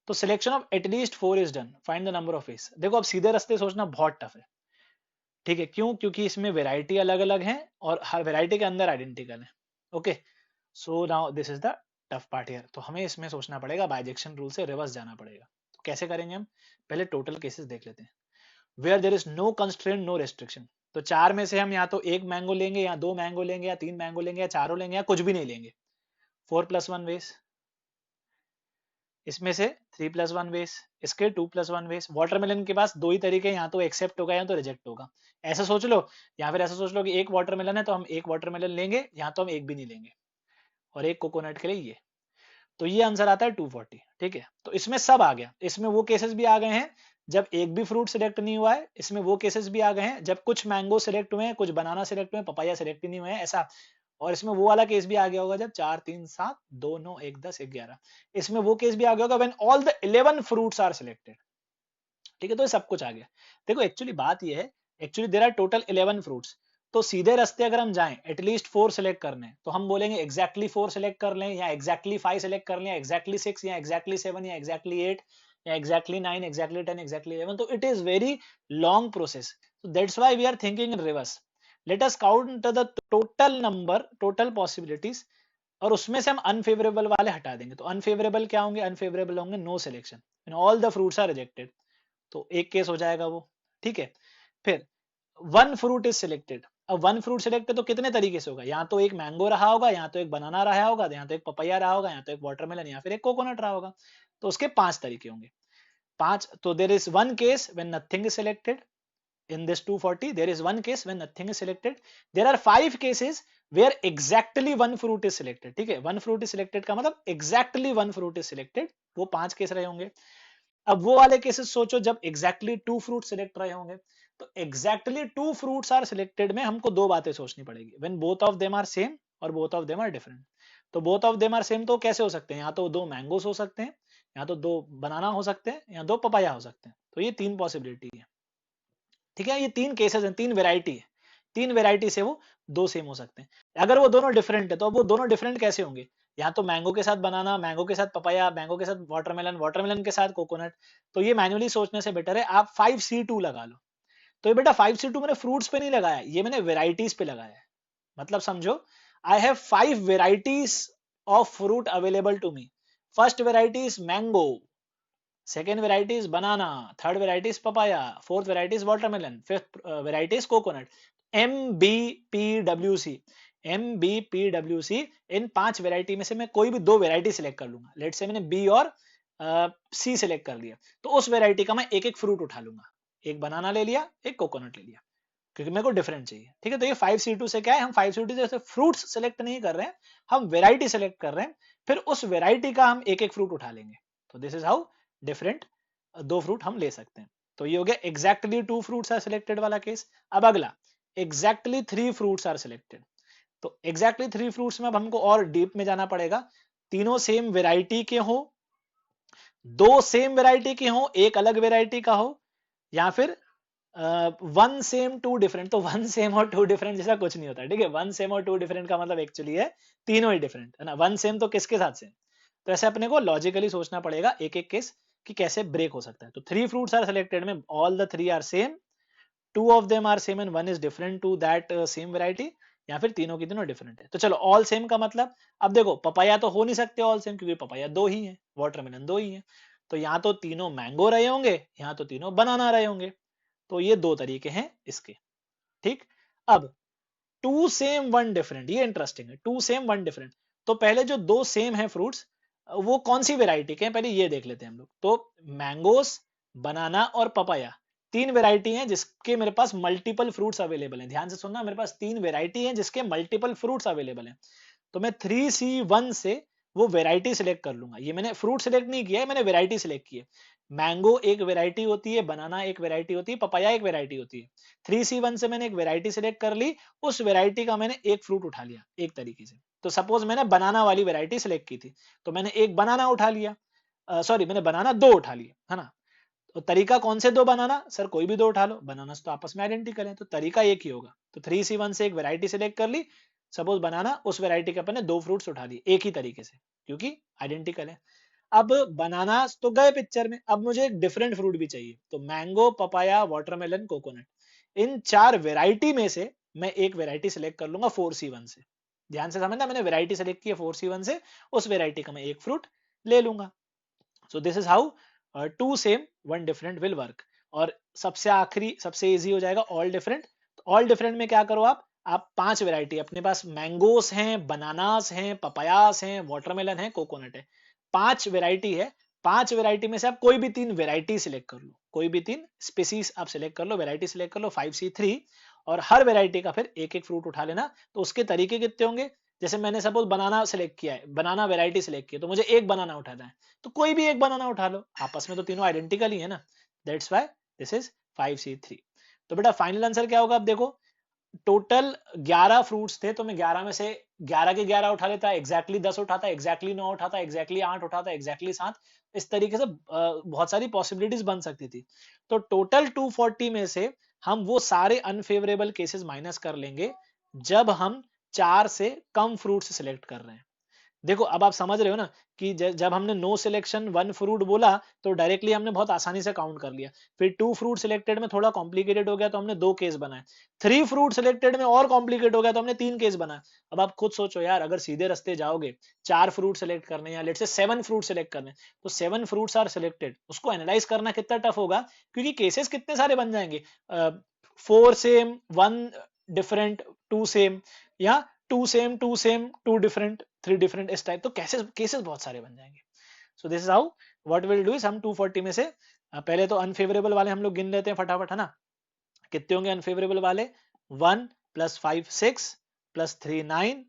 तो selection of at least 4 is done, find the number of veg. देखो अब सीधे रास्ते सोचना बहुत टफ है, ठीक है, क्यों? क्योंकि इसमें वेराइटी अलग अलग है और हर वेराइटी के अंदर आइडेंटिकल है। Okay, so now this is the tough part here. तो हमें इसमें सोचना पड़ेगा, बाइजेक्शन रूल से रिवर्स जाना पड़ेगा। तो कैसे करेंगे हम? पहले टोटल केसेस देख लेते हैं। Where there is no constraint no restriction, तो 4 में से हम या तो 1 मैंगो लेंगे या 2 मैंगो लेंगे या 3 मैंगो लेंगे या चारों लेंगे या कुछ भी नहीं लेंगे। 4+1 वेज, इसमें से 3+1 वेज, इसके 2+1 वेज। वाटरमेलन के पास दो ही तरीके, या तो एक्सेप्ट होगा या तो रिजेक्ट होगा, ऐसा सोच लो। या फिर ऐसा सोच लो कि एक वाटरमेलन है तो हम एक वाटरमेलन लेंगे, या तो हम एक भी नहीं लेंगे। और एक कोकोनट के लिए ये, तो ये आंसर आता है 240, ठीक है। तो इसमें सब आ गया, इसमें वो केसेस भी आ गए हैं जब एक भी फ्रूट सिलेक्ट नहीं हुआ है, इसमें वो केसेस भी आ गए हैं जब कुछ मैंगो सिलेक्ट हुए हैं, कुछ बनाना सिलेक्ट हुए हैं, पपाया सिलेक्ट ही नहीं हुए हैं, ऐसा। और इसमें वो वाला केस भी आ गया होगा जब 4 3 7 2 9 1 10 11, इसमें वो केस भी आ गया होगा when all the 11 fruits are selected, ठीक है। तो ये सब कुछ आ गया। देखो एक्चुअली बात ये है, actually there are total 11 fruits, तो सीधे रास्ते अगर हम जाएं एटलीस्ट 4 सिलेक्ट करने, तो हम बोलेंगे एग्जैक्टली 4 सिलेक्ट कर लें, या एग्जैक्टली 5 सिलेक्ट कर लें, या एग्जैक्टली 6, या एग्जैक्टली 7, या एग्जैक्टली 8, या एग्जैक्टली 9, एग्जैक्टली 10, एग्जैक्टली 11। तो it is very long process, so that's why we are thinking in reverse. Let us count the total number, total possibilities, और उसमें से हम अनफेवरेबल वाले हटा देंगे। तो अनफेवरेबल क्या होंगे? अनफेवरेबल होंगे no selection, all the fruits are rejected, तो एक केस हो जाएगा वो, ठीक है। फिर 1 फ्रूट इज सिलेक्टेड, अब 1 फ्रूट सिलेक्टेड तो कितने तरीके से होगा? या तो एक मैंगो रहा होगा, या तो एक बनाना रहा होगा, या तो एक पपैया रहा होगा, या तो एक वाटरमेलन, या फिर एक कोकोनट रहा होगा। तो उसके 5 तरीके होंगे, 5। तो there is 1 case when nothing is selected. In this 240 there is 1 case when nothing is selected. There are 5 cases where exactly 1 fruit is selected, ठीक है। 1 fruit is selected का मतलब exactly 1 fruit is selected, वो 5 केस रहे होंगे। अब वो वाले केसेस सोचो जब exactly 2 फ्रूट सिलेक्ट रहे होंगे। तो exactly 2 fruits are selected में हमको दो बातें सोचनी पड़ेगी, when both of them are same और both of them are different। तो both of them are same तो कैसे हो सकते हैं? या तो 2 मैंगोस हो सकते हैं, या तो 2 बनाना हो सकते हैं, या 2 पपाया हो सकते हैं। तो ये 3 पॉसिबिलिटी है, ठीक है। ये 3 केसेस हैं, 3 वेराइटी है, 3 वेराइटी से वो 2 सेम हो सकते हैं। अगर वो दोनों डिफरेंट है तो अब वो दोनों डिफरेंट कैसे होंगे? या तो मैंगो के साथ बनाना, मैंगो के साथ पपाया, मैंगो के साथ वाटरमेलन, वाटरमेलन के साथ कोकोनट। तो ये मैन्युअली सोचने से बेटर है आप 5C2 लगा लो। तो ये बेटा 5C2 मैंने फ्रूट्स पे नहीं लगाया, ये मैंने वेराइटीज पे लगाया है। मतलब समझो, I have 5 varieties of fruit available to me. First variety is mango, second variety is banana, third variety is papaya, fourth variety is watermelon, fifth variety is coconut। MBPWC, MBPWC, in 5 variety में से मैं कोई भी 2 वेराइटी सिलेक्ट कर लूंगा। लेट से मैंने बी और सी सिलेक्ट कर लिया, तो उस वेराइटी का मैं एक एक फ्रूट उठा लूंगा, एक बनाना ले लिया, एक कोकोनट ले लिया, क्योंकि मेरे को डिफरेंट चाहिए, ठीक है। तो ये 5C2 से क्या है, हम 5C2 से फ्रूट्स सिलेक्ट नहीं कर रहे हैं, हम वेराइटी सिलेक्ट कर रहे हैं, फिर उस वेराइटी का हम एक एक फ्रूट उठा लेंगे। तो this is how different 2 fruit हम ले सकते हैं। तो ये हो गया एग्जैक्टली 2 फ्रूट्स आर सिलेक्टेड वाला केस। अब अगला एग्जैक्टली 3 फ्रूट्स आर सिलेक्टेड। तो एग्जैक्टली 3 फ्रूट्स में अब हमको और डीप में जाना पड़ेगा। तीनों सेम वेराइटी के हो, 2 सेम वेराइटी के हो, एक अलग वेराइटी का हो, या फिर वन सेम टू डिफरेंट। तो वन सेम और टू डिफरेंट जैसा कुछ नहीं होता, ठीक है। वन सेम और टू डिफरेंट का मतलब एक्चुअली है तीनों ही डिफरेंट, है ना। वन सेम तो किसके साथ सेम। तो ऐसे अपने को लॉजिकली सोचना पड़ेगा एक एक केस कि कैसे ब्रेक हो सकता है। तो थ्री फ्रूट्स आर सिलेक्टेड में all the three are same, two of them are same and one is different to that same variety, या फिर तीनों की तीनों डिफरेंट है। तो चलो ऑल सेम का मतलब, अब देखो पपाया तो हो नहीं सकते ऑल सेम, क्योंकि पपाया दो ही है, वाटरमेलन दो ही है। तो यहाँ तो तीनों मैंगो रहे होंगे, यहाँ तो तीनों बनाना रहे होंगे। तो ये दो तरीके हैं इसके, ठीक। अब टू सेम वन डिफरेंट, ये इंटरेस्टिंग है। टू सेम वन डिफरेंट, तो पहले जो दो सेम है फ्रूट्स, वो कौन सी वेराइटी के हैं पहले ये देख लेते हैं हम लोग। तो मैंगोस, बनाना और पपाया, तीन वेराइटी हैं जिसके मेरे पास मल्टीपल फ्रूट्स अवेलेबल हैं। ध्यान से सुनना, मेरे पास तीन वेराइटी हैं जिसके मल्टीपल फ्रूट्स अवेलेबल हैं। तो मैं 3C1 से वो वेराइटी सिलेक्ट कर लूंगा। ये मैंने फ्रूट सिलेक्ट नहीं किया है, मैंने वेराइटी सिलेक्ट की है। मैंगो एक वेराइटी होती है, बनाना एक वेराइटी होती है, पपाया एक वेराइटी होती है। 3C1 से मैंने एक वेराइटी सिलेक्ट कर ली, उस वेराइटी का मैंने एक फ्रूट उठा लिया एक तरीके से। तो सपोज मैंने बनाना वाली वेराइटी सिलेक्ट की थी, तो मैंने एक बनाना उठा लिया, सॉरी मैंने बनाना दो उठा लिया, है ना। तो तरीका कौन से दो बनाना, सर कोई भी दो उठा लो, बनाना तो आपस में आइडेंटिकल है, तो तरीका एक ही होगा। तो 3C1 से एक वेराइटी सिलेक्ट कर ली, सपोज बनाना, उस वेराइटी के अपन ने दो फ्रूट्स उठा लिए एक ही तरीके से, क्योंकि आइडेंटिकल है। अब बनाना तो गए पिक्चर में, अब मुझे एक डिफरेंट फ्रूट भी चाहिए। तो मैंगो, पपाया, वाटरमेलन, कोकोनट, इन चार वेराइटी में से मैं एक वेराइटी सिलेक्ट कर लूंगा 4C1 से। ध्यान से समझना, मैंने वेराइटी सिलेक्ट की है 4C1 से, उस वेराइटी का मैं एक फ्रूट ले लूंगा। So this is how two same one different will work. और सबसे आखिरी सबसे इजी हो जाएगा ऑल डिफरेंट। तो ऑल डिफरेंट में क्या करो आप पांच वेराइटी अपने पास, मैंगोस हैं, बनानास हैं, पपायास हैं, वाटरमेलन है, कोकोनट है, पांच वेराइटी है। पांच वेराइटी में से आप कोई भी तीन वेराइटी सिलेक्ट कर लो, कोई भी तीन स्पीसीज आप सिलेक्ट कर लो, वेराइटी सिलेक्ट कर लो 5C3, और हर वेराइटी का फिर एक एक फ्रूट उठा लेना। तो उसके तरीके कितने होंगे, जैसे मैंने सपोज बनाना सिलेक्ट किया है, बनाना वेराइटी सिलेक्ट की है, तो मुझे एक बनाना उठाना है, तो कोई भी एक बनाना उठा लो, आपस में तो तीनों आइडेंटिकल ही है ना। That's why this is 5C3। तो बेटा फाइनल आंसर क्या होगा, अब देखो टोटल 11 फ्रूट्स थे, तो मैं 11 में से 11 के 11 उठा लेता, एग्जैक्टली 10 उठाता, एग्जैक्टली 9 उठाता, एग्जैक्टली 8 उठाता, एग्जैक्टली 7। इस तरीके से बहुत सारी पॉसिबिलिटीज बन सकती थी। तो टोटल 240 में से हम वो सारे अनफेवरेबल केसेस माइनस कर लेंगे जब हम चार से कम फ्रूट्स सिलेक्ट कर रहे हैं। देखो अब आप समझ रहे हो ना कि जब हमने नो सिलेक्शन वन फ्रूट बोला, तो डायरेक्टली हमने बहुत आसानी से काउंट कर लिया। फिर टू फ्रूट सिलेक्टेड में थोड़ा कॉम्प्लिकेटेड हो गया, तो हमने दो केस बनाए। थ्री फ्रूट सिलेक्टेड में और कॉम्प्लिकेट हो गया, तो हमने तीन केस बनाए। अब आप खुद सोचो यार, अगर सीधे रास्ते जाओगे, चार फ्रूट सेलेक्ट करने या लेट से 7 फ्रूट सेलेक्ट करने, तो 7 फ्रूट्स आर सिलेक्टेड, उसको एनालाइज करना कितना टफ होगा, क्योंकि केसेस कितने सारे बन जाएंगे, 4 सेम, 1 डिफरेंट, 2 सेम, या 2 सेम, 2 डिफरेंट, 3 डिफरेंट, इस टाइप। तो केसेस केसेस बहुत सारे बन जाएंगे। सो this is how what will do is, हम 240 में से पहले तो अनफेवरेबल वाले हम लोग गिन लेते हैं फटाफट, है ना। कितने होंगे अनफेवरेबल वाले, 1 + 5 6 + 3 9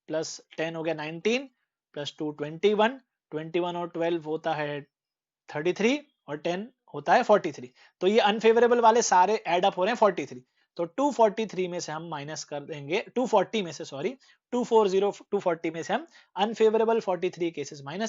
+ 10 हो गया 19 + 2 21, 21 और 12 होता है 33, और 10 होता है 43। तो ये अनफेवरेबल वाले सारे एड अप हो रहे हैं 43। तो 243 में से हम माइनस कर देंगे, 240 में से, सॉरी 240 240 में से हम अनफेवरेबल 43 केसेस माइनस